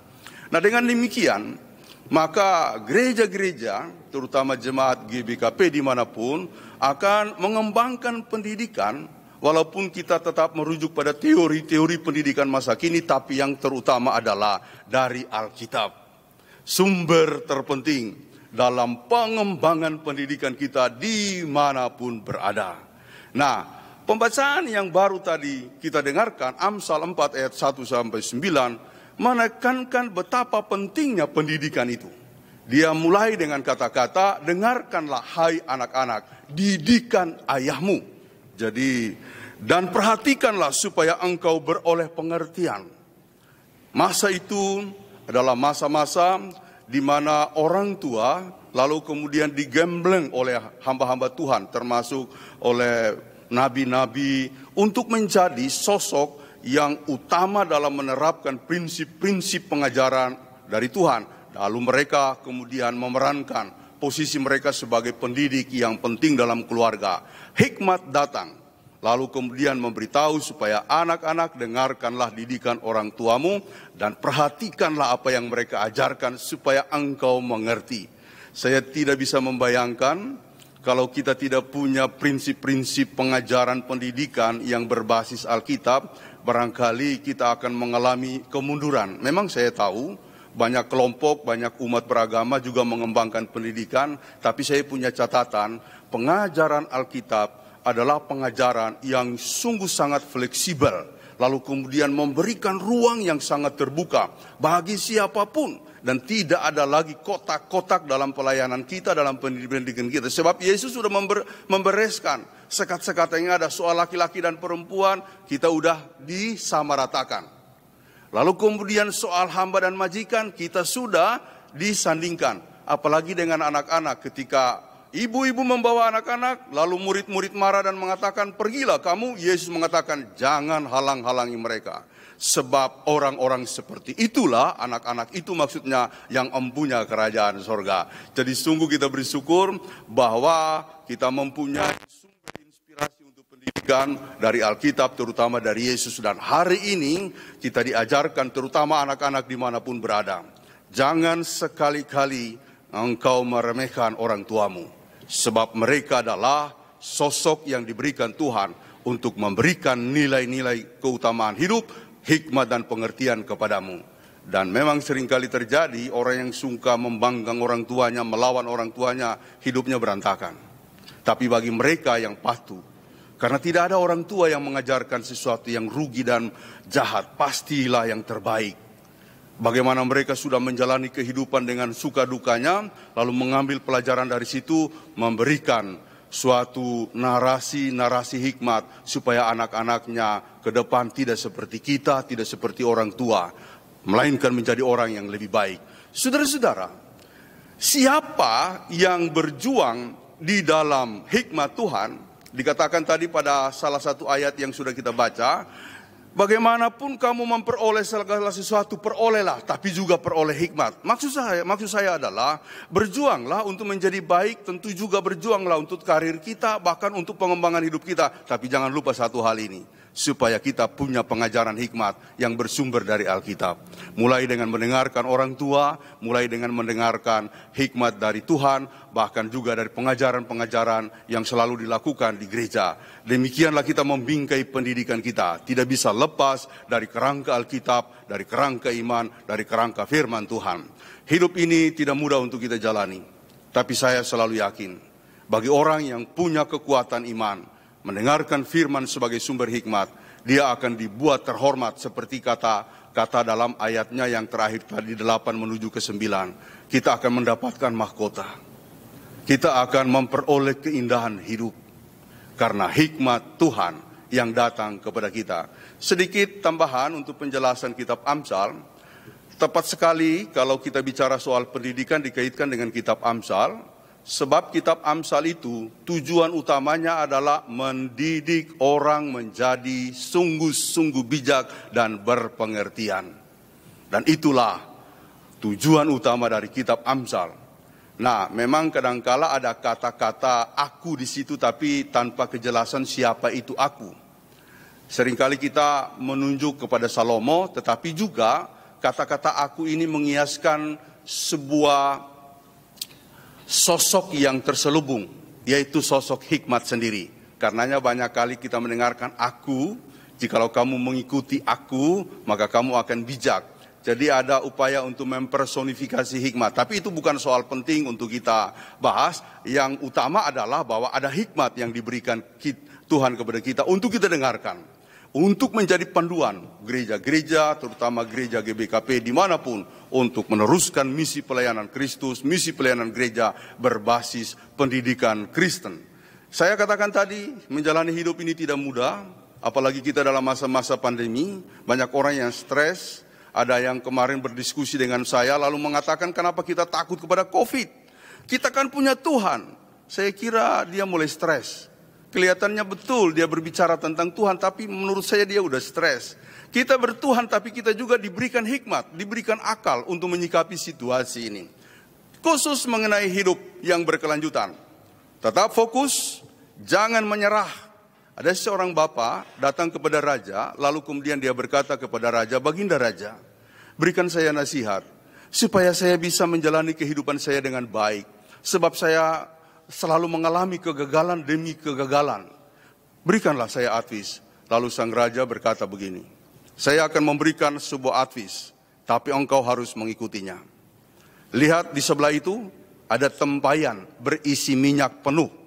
Nah, dengan demikian, maka gereja-gereja, terutama jemaat GBKP dimanapun, akan mengembangkan pendidikan, walaupun kita tetap merujuk pada teori-teori pendidikan masa kini, tapi yang terutama adalah dari Alkitab. Sumber terpenting dalam pengembangan pendidikan kita dimanapun berada. Nah, pembacaan yang baru tadi kita dengarkan, Amsal 4 ayat 1-9, menekankan betapa pentingnya pendidikan itu. Dia mulai dengan kata-kata, "Dengarkanlah hai anak-anak, didikan ayahmu." Jadi, dan perhatikanlah supaya engkau beroleh pengertian. Masa itu adalah masa-masa di mana orang tua lalu kemudian digembleng oleh hamba-hamba Tuhan, termasuk oleh nabi-nabi, untuk menjadi sosok yang utama dalam menerapkan prinsip-prinsip pengajaran dari Tuhan. Lalu mereka kemudian memerankan posisi mereka sebagai pendidik yang penting dalam keluarga. Hikmat datang, lalu kemudian memberitahu supaya anak-anak dengarkanlah didikan orang tuamu dan perhatikanlah apa yang mereka ajarkan supaya engkau mengerti. Saya tidak bisa membayangkan kalau kita tidak punya prinsip-prinsip pengajaran pendidikan yang berbasis Alkitab, barangkali kita akan mengalami kemunduran. Memang saya tahu banyak kelompok, banyak umat beragama juga mengembangkan pendidikan, tapi saya punya catatan, pengajaran Alkitab adalah pengajaran yang sungguh sangat fleksibel, lalu kemudian memberikan ruang yang sangat terbuka bagi siapapun. Dan tidak ada lagi kotak-kotak dalam pelayanan kita, dalam pendidikan kita. Sebab Yesus sudah membereskan sekat-sekat yang ada soal laki-laki dan perempuan, kita udah disamaratakan. Lalu kemudian soal hamba dan majikan, kita sudah disandingkan. Apalagi dengan anak-anak, ketika ibu-ibu membawa anak-anak, lalu murid-murid marah dan mengatakan, "Pergilah kamu." Yesus mengatakan, "Jangan halang-halangi mereka. Sebab orang-orang seperti itulah, anak-anak itu maksudnya, yang empunya kerajaan sorga." Jadi sungguh kita bersyukur bahwa kita mempunyai sumber inspirasi untuk pendidikan dari Alkitab, terutama dari Yesus. Dan hari ini kita diajarkan, terutama anak-anak dimanapun berada, jangan sekali-kali engkau meremehkan orang tuamu. Sebab mereka adalah sosok yang diberikan Tuhan untuk memberikan nilai-nilai keutamaan hidup, hikmat dan pengertian kepadamu. Dan memang seringkali terjadi orang yang suka membanggang orang tuanya, melawan orang tuanya, hidupnya berantakan. Tapi bagi mereka yang patuh, karena tidak ada orang tua yang mengajarkan sesuatu yang rugi dan jahat, pastilah yang terbaik. Bagaimana mereka sudah menjalani kehidupan dengan suka dukanya, lalu mengambil pelajaran dari situ, memberikan suatu narasi hikmat supaya anak-anaknya ke depan tidak seperti kita, tidak seperti orang tua, melainkan menjadi orang yang lebih baik. Saudara-saudara, siapa yang berjuang di dalam hikmat Tuhan, dikatakan tadi pada salah satu ayat yang sudah kita baca, bagaimanapun kamu memperoleh segala sesuatu, perolehlah, tapi juga peroleh hikmat. Maksud saya adalah berjuanglah untuk menjadi baik, tentu juga berjuanglah untuk karir kita, bahkan untuk pengembangan hidup kita. Tapi jangan lupa satu hal ini, supaya kita punya pengajaran hikmat yang bersumber dari Alkitab. Mulai dengan mendengarkan orang tua, mulai dengan mendengarkan hikmat dari Tuhan, bahkan juga dari pengajaran-pengajaran yang selalu dilakukan di gereja. Demikianlah kita membingkai pendidikan kita. Tidak bisa lepas dari kerangka Alkitab, dari kerangka iman, dari kerangka firman Tuhan. Hidup ini tidak mudah untuk kita jalani. Tapi saya selalu yakin, bagi orang yang punya kekuatan iman, mendengarkan firman sebagai sumber hikmat, dia akan dibuat terhormat seperti kata dalam ayatnya yang terakhir tadi 8 menuju ke 9. Kita akan mendapatkan mahkota. Kita akan memperoleh keindahan hidup karena hikmat Tuhan yang datang kepada kita. Sedikit tambahan untuk penjelasan kitab Amsal. Tepat sekali kalau kita bicara soal pendidikan dikaitkan dengan kitab Amsal. Sebab kitab Amsal itu tujuan utamanya adalah mendidik orang menjadi sungguh-sungguh bijak dan berpengertian. Dan itulah tujuan utama dari kitab Amsal. Nah, memang kadangkala ada kata-kata aku di situ tapi tanpa kejelasan siapa itu aku. Seringkali kita menunjuk kepada Salomo, tetapi juga kata-kata aku ini mengiaskan sebuah sosok yang terselubung, yaitu sosok hikmat sendiri. Karenanya banyak kali kita mendengarkan aku, jikalau kamu mengikuti aku, maka kamu akan bijak. Jadi ada upaya untuk mempersonifikasi hikmat. Tapi itu bukan soal penting untuk kita bahas. Yang utama adalah bahwa ada hikmat yang diberikan Tuhan kepada kita untuk kita dengarkan. Untuk menjadi panduan gereja-gereja, terutama gereja GBKP dimanapun, untuk meneruskan misi pelayanan Kristus, misi pelayanan gereja berbasis pendidikan Kristen. Saya katakan tadi, menjalani hidup ini tidak mudah, apalagi kita dalam masa-masa pandemi, banyak orang yang stres. Ada yang kemarin berdiskusi dengan saya lalu mengatakan kenapa kita takut kepada COVID. Kita kan punya Tuhan. Saya kira dia mulai stres. Kelihatannya betul dia berbicara tentang Tuhan, tapi menurut saya dia udah stres. Kita bertuhan tapi kita juga diberikan hikmat, diberikan akal untuk menyikapi situasi ini. Khusus mengenai hidup yang berkelanjutan. Tetap fokus, jangan menyerah. Ada seorang bapa datang kepada raja, lalu kemudian dia berkata kepada raja, "Baginda raja, berikan saya nasihat, supaya saya bisa menjalani kehidupan saya dengan baik. Sebab saya selalu mengalami kegagalan demi kegagalan. Berikanlah saya advice." Lalu sang raja berkata begini, "Saya akan memberikan sebuah advice, tapi engkau harus mengikutinya. Lihat di sebelah itu ada tempayan berisi minyak penuh.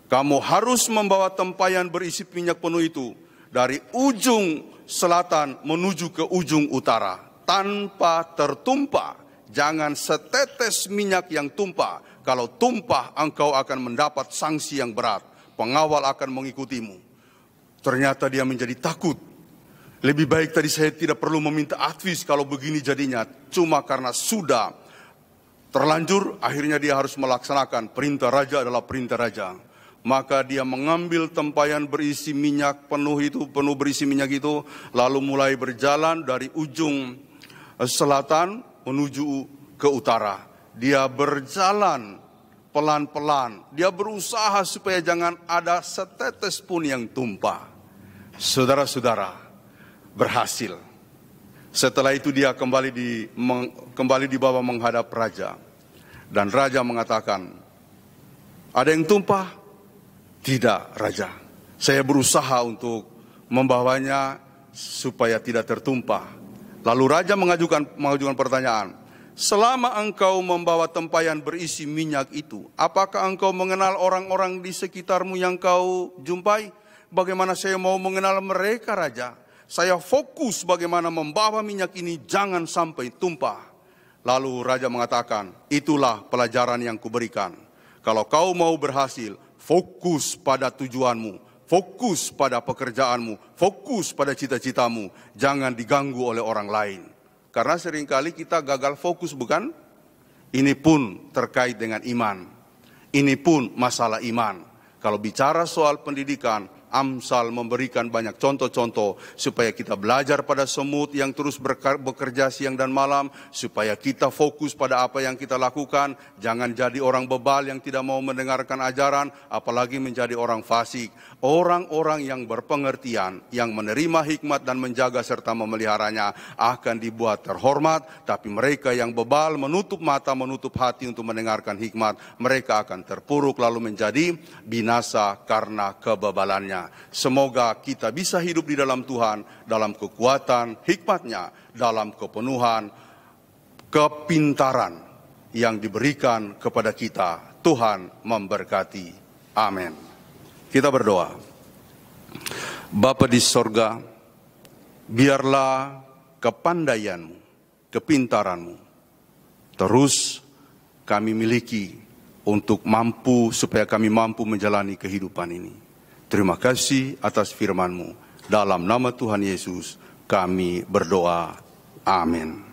Kamu harus membawa tempayan berisi minyak penuh itu dari ujung selatan menuju ke ujung utara, tanpa tertumpah. Jangan setetes minyak yang tumpah. Kalau tumpah, engkau akan mendapat sanksi yang berat. Pengawal akan mengikutimu." Ternyata dia menjadi takut. Lebih baik tadi saya tidak perlu meminta advice kalau begini jadinya. Cuma karena sudah terlanjur, akhirnya dia harus melaksanakan perintah raja adalah perintah raja. Maka dia mengambil tempayan berisi minyak penuh berisi minyak itu, lalu mulai berjalan dari ujung selatan menuju ke utara. Dia berjalan pelan-pelan. Dia berusaha supaya jangan ada setetes pun yang tumpah. Saudara-saudara, berhasil. Setelah itu dia kembali dibawa menghadap raja. Dan raja mengatakan, "Ada yang tumpah?" "Tidak, raja." Saya berusaha untuk membawanya supaya tidak tertumpah. Lalu raja mengajukan pertanyaan, selama engkau membawa tempayan berisi minyak itu, apakah engkau mengenal orang-orang di sekitarmu yang kau jumpai? Bagaimana saya mau mengenal mereka, raja? Saya fokus bagaimana membawa minyak ini jangan sampai tumpah. Lalu raja mengatakan, itulah pelajaran yang kuberikan. Kalau kau mau berhasil, fokus pada tujuanmu, fokus pada pekerjaanmu, fokus pada cita-citamu. Jangan diganggu oleh orang lain. Karena seringkali kita gagal fokus, bukan? Ini pun terkait dengan iman. Ini pun masalah iman. Kalau bicara soal pendidikan, Amsal memberikan banyak contoh-contoh supaya kita belajar pada semut yang terus bekerja siang dan malam, supaya kita fokus pada apa yang kita lakukan, jangan jadi orang bebal yang tidak mau mendengarkan ajaran, apalagi menjadi orang fasik. Orang-orang yang berpengertian, yang menerima hikmat dan menjaga serta memeliharanya akan dibuat terhormat, tapi mereka yang bebal menutup mata, menutup hati untuk mendengarkan hikmat, mereka akan terpuruk lalu menjadi binasa karena kebebalannya. Semoga kita bisa hidup di dalam Tuhan, dalam kekuatan hikmat-Nya, dalam kepenuhan kepintaran yang diberikan kepada kita. Tuhan memberkati. Amin. Kita berdoa. Bapa di sorga, biarlah kepandaian-Mu, kepintaran-Mu terus kami miliki untuk supaya kami mampu menjalani kehidupan ini. Terima kasih atas firman-Mu. Dalam nama Tuhan Yesus kami berdoa. Amin.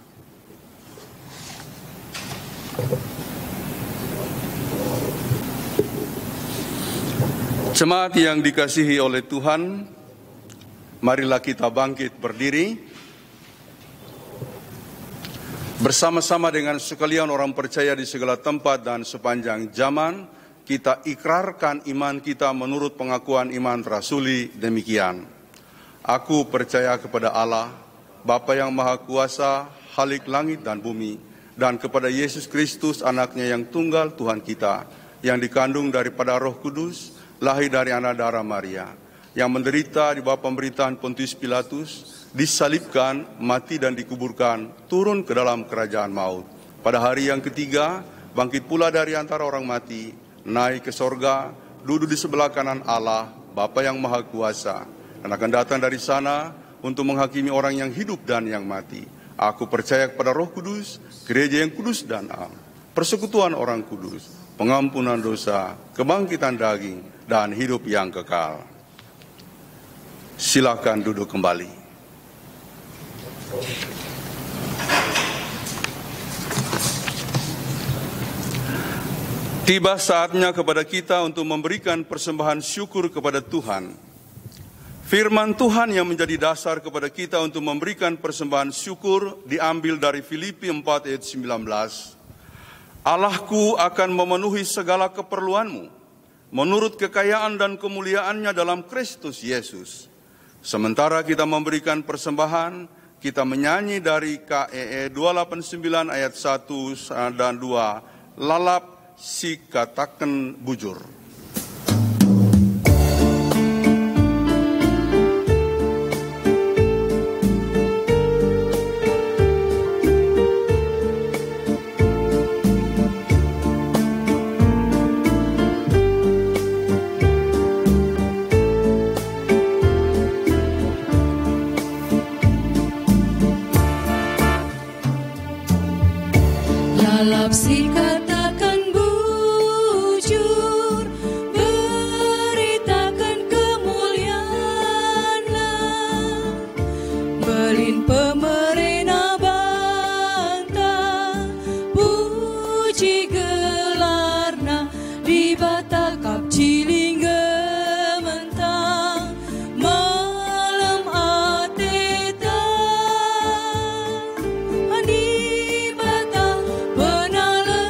Jemaat yang dikasihi oleh Tuhan, marilah kita bangkit berdiri. Bersama-sama dengan sekalian orang percaya di segala tempat dan sepanjang zaman, kita ikrarkan iman kita menurut pengakuan iman rasuli demikian. Aku percaya kepada Allah, Bapa yang Maha Kuasa, Khalik langit dan bumi, dan kepada Yesus Kristus, anaknya yang tunggal Tuhan kita, yang dikandung daripada Roh Kudus, lahir dari anak darah Maria, yang menderita di bawah pemerintahan Pontius Pilatus, disalibkan, mati dan dikuburkan, turun ke dalam kerajaan maut. Pada hari yang ketiga, bangkit pula dari antara orang mati, naik ke sorga, duduk di sebelah kanan Allah, Bapa yang Maha Kuasa, dan akan datang dari sana untuk menghakimi orang yang hidup dan yang mati. Aku percaya kepada Roh Kudus, gereja yang kudus dan am, persekutuan orang kudus, pengampunan dosa, kebangkitan daging, dan hidup yang kekal. Silakan duduk kembali. Tiba saatnya kepada kita untuk memberikan persembahan syukur kepada Tuhan. Firman Tuhan yang menjadi dasar kepada kita untuk memberikan persembahan syukur diambil dari Filipi 4 ayat 19. Allahku akan memenuhi segala keperluanmu menurut kekayaan dan kemuliaannya dalam Kristus Yesus. Sementara kita memberikan persembahan, kita menyanyi dari KEE 289 ayat 1 dan 2, lalap si katakan bujur. Lalap si katakan bujur, beritakan kemuliaan-Nya, belin pemerintah bantah, puji gelarna, dibatal kap ciling gementang, malam ateta, dibatal benala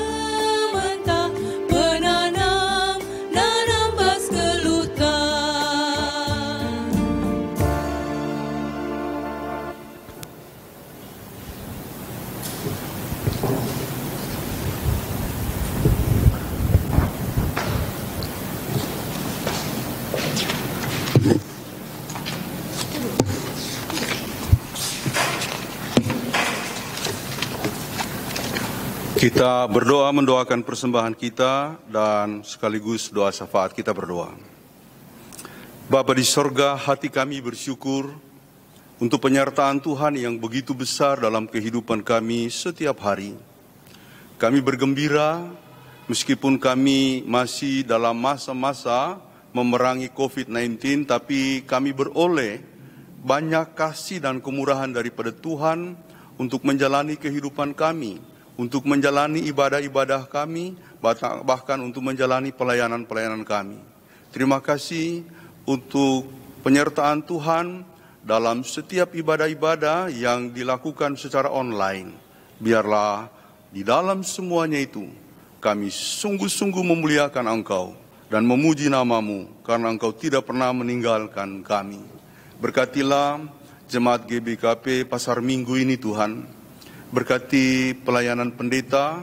Kita berdoa mendoakan persembahan kita dan sekaligus doa syafaat kita berdoa. Bapa di sorga, hati kami bersyukur untuk penyertaan Tuhan yang begitu besar dalam kehidupan kami setiap hari. Kami bergembira meskipun kami masih dalam masa-masa memerangi COVID-19, tapi kami beroleh banyak kasih dan kemurahan daripada Tuhan untuk menjalani kehidupan kami, untuk menjalani ibadah-ibadah kami, bahkan untuk menjalani pelayanan-pelayanan kami. Terima kasih untuk penyertaan Tuhan dalam setiap ibadah-ibadah yang dilakukan secara online. Biarlah di dalam semuanya itu kami sungguh-sungguh memuliakan Engkau dan memuji nama-Mu karena Engkau tidak pernah meninggalkan kami. Berkatilah jemaat GBKP Pasar Minggu ini Tuhan. Berkati pelayanan pendeta,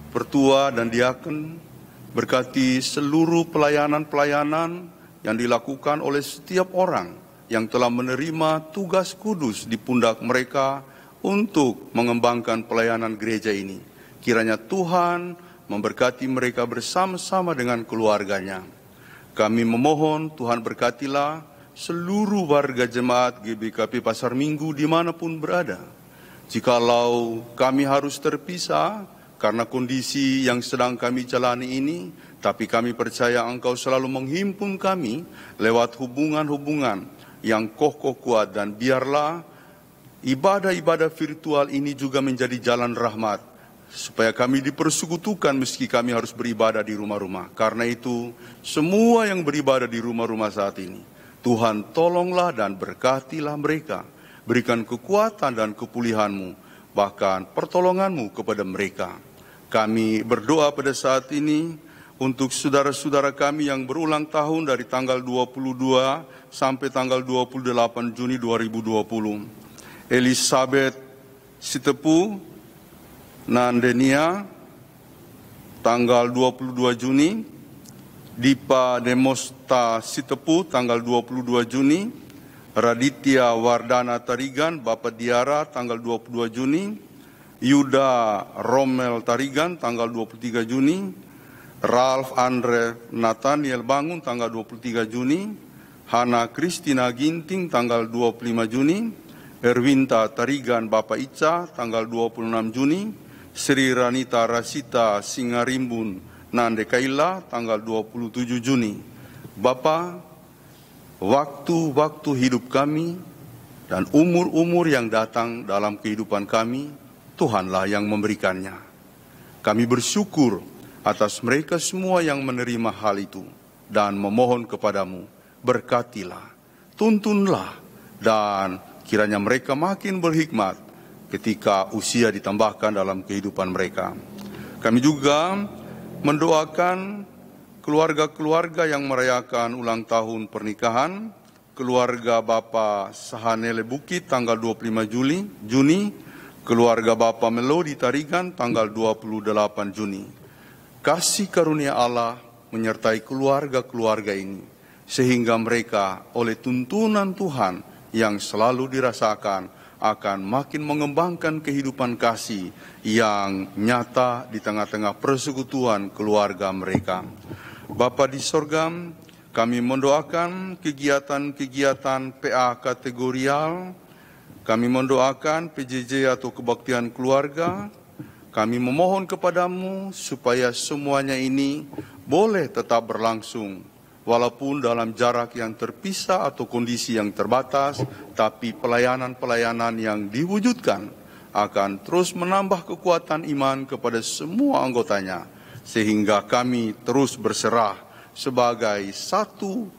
pertua dan diaken. Berkati seluruh pelayanan-pelayanan yang dilakukan oleh setiap orang yang telah menerima tugas kudus di pundak mereka untuk mengembangkan pelayanan gereja ini. Kiranya Tuhan memberkati mereka bersama-sama dengan keluarganya. Kami memohon Tuhan berkatilah seluruh warga jemaat GBKP Pasar Minggu dimanapun berada. Jikalau kami harus terpisah karena kondisi yang sedang kami jalani ini, tapi kami percaya Engkau selalu menghimpun kami lewat hubungan-hubungan yang kokoh kuat, dan biarlah ibadah-ibadah virtual ini juga menjadi jalan rahmat supaya kami dipersekutukan meski kami harus beribadah di rumah-rumah. Karena itu, semua yang beribadah di rumah-rumah saat ini, Tuhan tolonglah dan berkatilah mereka. Berikan kekuatan dan kepulihan-Mu, bahkan pertolongan-Mu kepada mereka. Kami berdoa pada saat ini untuk saudara-saudara kami yang berulang tahun dari tanggal 22 sampai tanggal 28 Juni 2020. Elizabeth Sitepu Nandenia tanggal 22 Juni, Dipa Demosta Sitepu tanggal 22 Juni, Raditya Wardana Tarigan Bapak Diara tanggal 22 Juni, Yuda Romel Tarigan tanggal 23 Juni, Ralph Andre Nathaniel Bangun tanggal 23 Juni, Hana Kristina Ginting tanggal 25 Juni, Erwinta Tarigan Bapak Ica tanggal 26 Juni, Sri Ranita Rasita Singarimbun Nande Kaila tanggal 27 Juni. Bapa, waktu-waktu hidup kami dan umur-umur yang datang dalam kehidupan kami, Tuhanlah yang memberikannya. Kami bersyukur atas mereka semua yang menerima hal itu dan memohon kepadamu, berkatilah, tuntunlah, dan kiranya mereka makin berhikmat ketika usia ditambahkan dalam kehidupan mereka. Kami juga mendoakan keluarga-keluarga yang merayakan ulang tahun pernikahan, keluarga Bapak Sahanele Bukit tanggal 25 Juni, keluarga Bapak Melodi Tarigan tanggal 28 Juni. Kasih karunia Allah menyertai keluarga-keluarga ini, sehingga mereka oleh tuntunan Tuhan yang selalu dirasakan akan makin mengembangkan kehidupan kasih yang nyata di tengah-tengah persekutuan keluarga mereka. Bapa di sorga, kami mendoakan kegiatan-kegiatan PA kategorial, kami mendoakan PJJ atau kebaktian keluarga, kami memohon kepadamu supaya semuanya ini boleh tetap berlangsung, walaupun dalam jarak yang terpisah atau kondisi yang terbatas, tapi pelayanan-pelayanan yang diwujudkan akan terus menambah kekuatan iman kepada semua anggotanya, sehingga kami terus berserah sebagai satu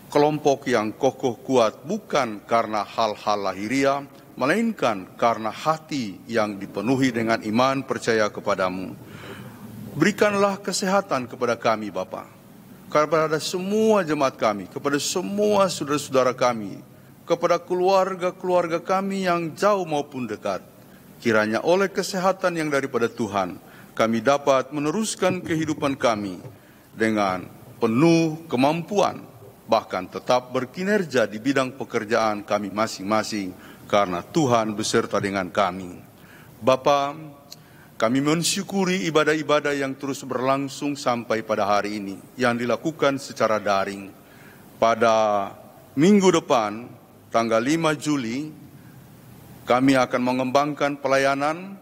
kelompok yang kokoh kuat, bukan karena hal-hal lahiriah, melainkan karena hati yang dipenuhi dengan iman percaya kepadamu. Berikanlah kesehatan kepada kami, Bapa, kepada semua jemaat kami, kepada semua saudara-saudara kami, kepada keluarga-keluarga kami yang jauh maupun dekat. Kiranya oleh kesehatan yang daripada Tuhan, kami dapat meneruskan kehidupan kami dengan penuh kemampuan, bahkan tetap berkinerja di bidang pekerjaan kami masing-masing, karena Tuhan beserta dengan kami. Bapa, Kami mensyukuri ibadah-ibadah yang terus berlangsung sampai pada hari ini, yang dilakukan secara daring. Pada minggu depan, tanggal 5 Juli, kami akan mengembangkan pelayanan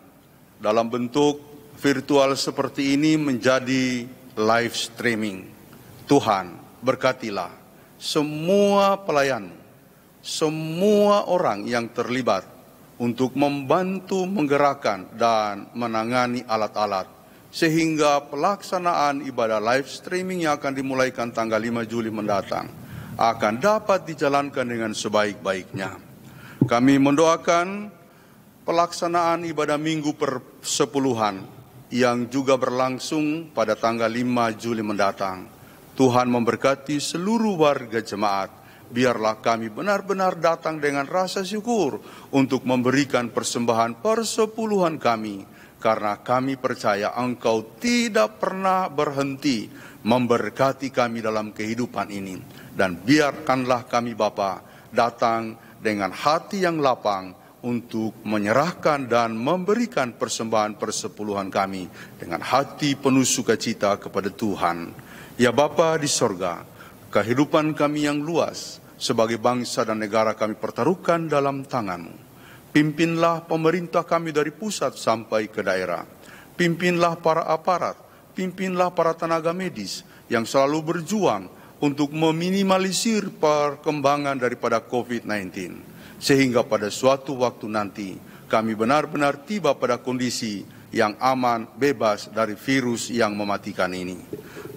dalam bentuk virtual seperti ini menjadi live streaming. Tuhan, berkatilah semua pelayan, semua orang yang terlibat untuk membantu menggerakkan dan menangani alat-alat, sehingga pelaksanaan ibadah live streaming yang akan dimulaikan tanggal 5 Juli mendatang akan dapat dijalankan dengan sebaik-baiknya. Kami mendoakan pelaksanaan ibadah minggu persepuluhan yang juga berlangsung pada tanggal 5 Juli mendatang. Tuhan memberkati seluruh warga jemaat. Biarlah kami benar-benar datang dengan rasa syukur untuk memberikan persembahan persepuluhan kami, karena kami percaya Engkau tidak pernah berhenti memberkati kami dalam kehidupan ini. Dan biarkanlah kami Bapa datang dengan hati yang lapang untuk menyerahkan dan memberikan persembahan persepuluhan kami dengan hati penuh sukacita kepada Tuhan. Ya Bapa di sorga, kehidupan kami yang luas sebagai bangsa dan negara kami pertaruhkan dalam tangan-Mu. Pimpinlah pemerintah kami dari pusat sampai ke daerah. Pimpinlah para aparat, pimpinlah para tenaga medis yang selalu berjuang untuk meminimalisir perkembangan daripada COVID-19. Sehingga pada suatu waktu nanti kami benar-benar tiba pada kondisi yang aman, bebas dari virus yang mematikan ini.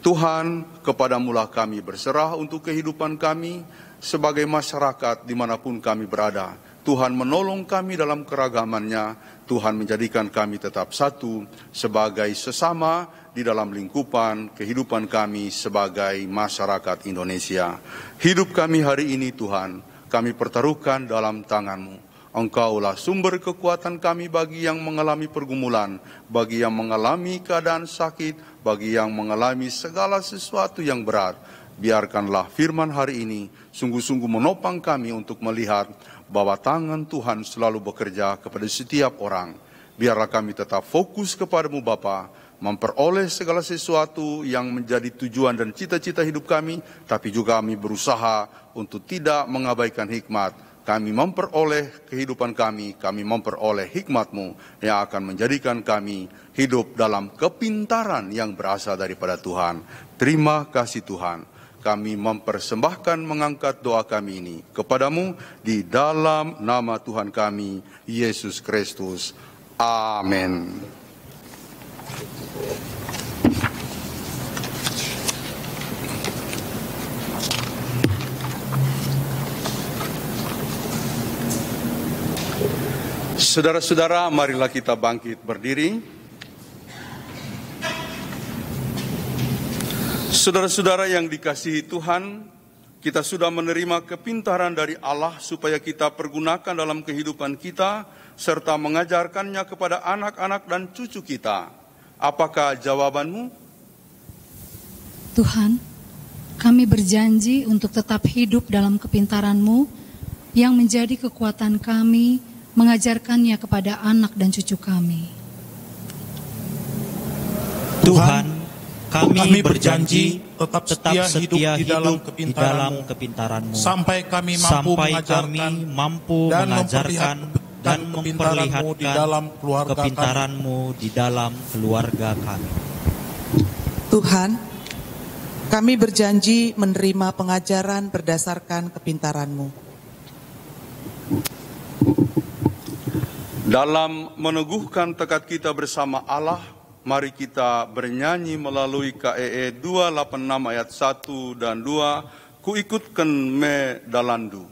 Tuhan, kepadamu-lah kami berserah untuk kehidupan kami sebagai masyarakat dimanapun kami berada. Tuhan menolong kami dalam keragamannya. Tuhan menjadikan kami tetap satu sebagai sesama di dalam lingkupan kehidupan kami sebagai masyarakat Indonesia. Hidup kami hari ini Tuhan, kami pertaruhkan dalam tangan-Mu. Engkaulah sumber kekuatan kami bagi yang mengalami pergumulan, bagi yang mengalami keadaan sakit, bagi yang mengalami segala sesuatu yang berat. Biarkanlah firman hari ini sungguh-sungguh menopang kami untuk melihat bahwa tangan Tuhan selalu bekerja kepada setiap orang. Biarlah kami tetap fokus kepadamu Bapa, memperoleh segala sesuatu yang menjadi tujuan dan cita-cita hidup kami, tapi juga kami berusaha untuk tidak mengabaikan hikmat. Kami memperoleh kehidupan kami memperoleh hikmat-Mu yang akan menjadikan kami hidup dalam kepintaran yang berasal daripada Tuhan. Terima kasih Tuhan. Kami mempersembahkan mengangkat doa kami ini kepadamu di dalam nama Tuhan kami, Yesus Kristus. Amin. Saudara-saudara, marilah kita bangkit berdiri. Saudara-saudara yang dikasihi Tuhan, kita sudah menerima kepintaran dari Allah supaya kita pergunakan dalam kehidupan kita, serta mengajarkannya kepada anak-anak dan cucu kita. Apakah jawabanmu? Tuhan, kami berjanji untuk tetap hidup dalam kepintaran-Mu yang menjadi kekuatan kami, mengajarkannya kepada anak dan cucu kami. Tuhan, kami berjanji tetap setia hidup di dalam kepintaran-Mu sampai kami mampu mengajarkan dan memperlihatkan kepintaran-Mu di dalam keluarga kami. Tuhan, kami berjanji menerima pengajaran berdasarkan kepintaran-Mu. Dalam meneguhkan tekad kita bersama Allah, mari kita bernyanyi melalui KEE 286 ayat 1 dan 2, Ku ikutkan me dalandu.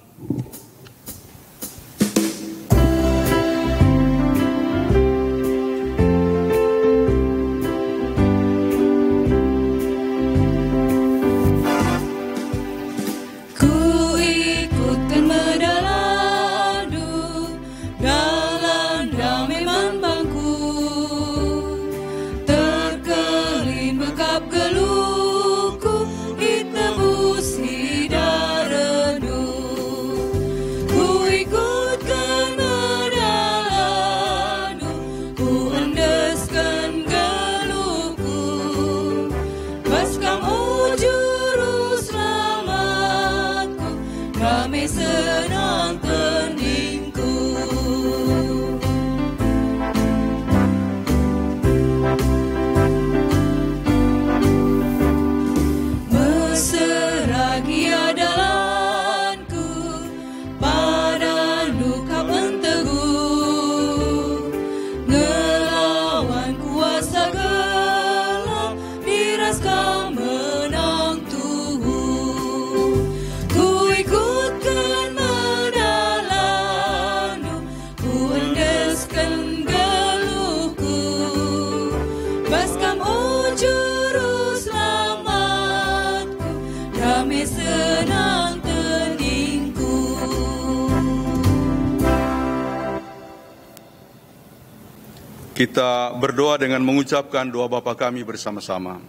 Geluhku, kita busi daradu. Kita berdoa dengan mengucapkan doa Bapa kami bersama-sama.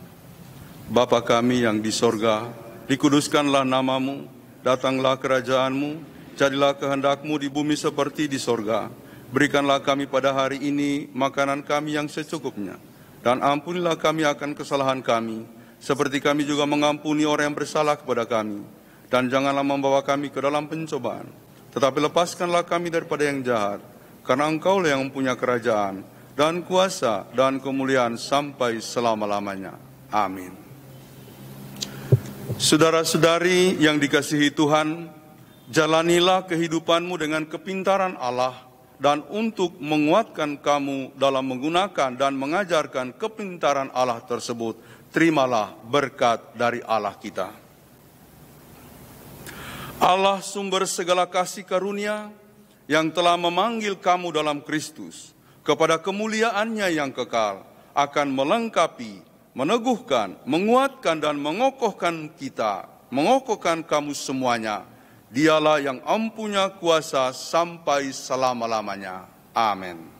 Bapa kami yang di sorga, dikuduskanlah namamu, datanglah kerajaanmu, jadilah kehendakmu di bumi seperti di sorga. Berikanlah kami pada hari ini makanan kami yang secukupnya, dan ampunilah kami akan kesalahan kami, seperti kami juga mengampuni orang yang bersalah kepada kami. Dan janganlah membawa kami ke dalam pencobaan, tetapi lepaskanlah kami daripada yang jahat, karena Engkaulah yang mempunyai kerajaan, dan kuasa, dan kemuliaan sampai selama-lamanya. Amin. Saudara-saudari yang dikasihi Tuhan, jalanilah kehidupanmu dengan kepintaran Allah, dan untuk menguatkan kamu dalam menggunakan dan mengajarkan kepintaran Allah tersebut, terimalah berkat dari Allah kita. Allah sumber segala kasih karunia, yang telah memanggil kamu dalam Kristus, kepada kemuliaannya yang kekal, akan melengkapi, meneguhkan, menguatkan, dan mengokohkan kamu semuanya. Dialah yang mempunyai kuasa sampai selama-lamanya. Amin.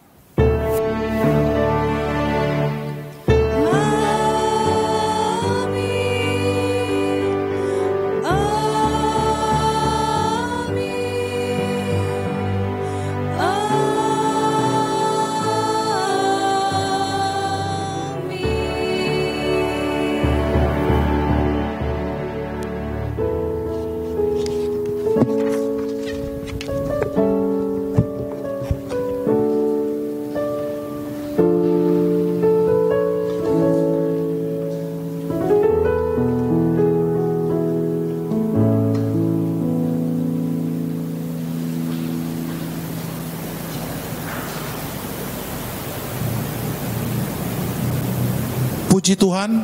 Puji Tuhan,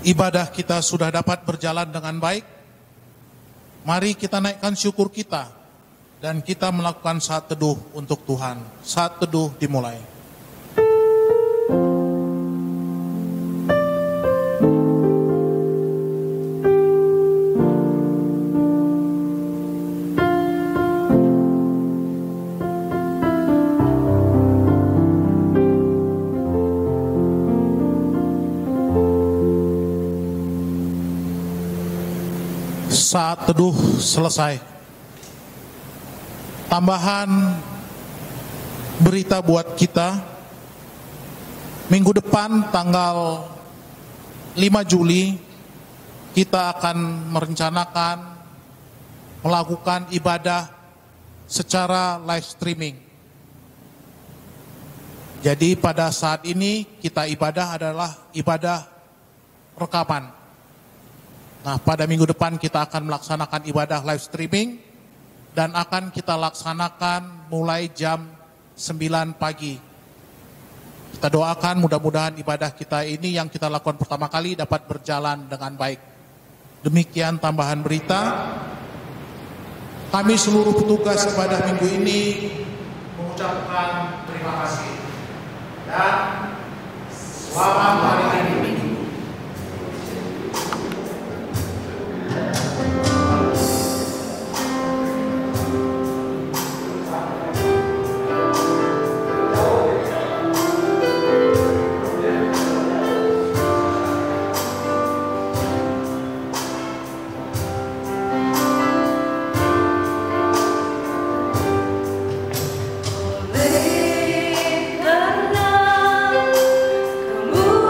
ibadah kita sudah dapat berjalan dengan baik. Mari kita naikkan syukur kita dan kita melakukan saat teduh untuk Tuhan. Saat teduh dimulai. Saat teduh selesai. Tambahan berita buat kita, minggu depan tanggal 5 Juli kita akan merencanakan melakukan ibadah secara live streaming. Jadi pada saat ini kita ibadah adalah ibadah rekaman. Nah, pada minggu depan kita akan melaksanakan ibadah live streaming dan akan kita laksanakan mulai jam 9 pagi. Kita doakan mudah-mudahan ibadah kita ini yang kita lakukan pertama kali dapat berjalan dengan baik. Demikian tambahan berita. Kami seluruh petugas ibadah minggu ini mengucapkan terima kasih. Dan selamat hari Minggu. Karena kamu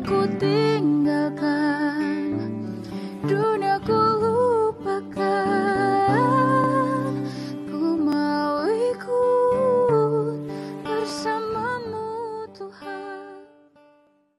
ku tinggalkan.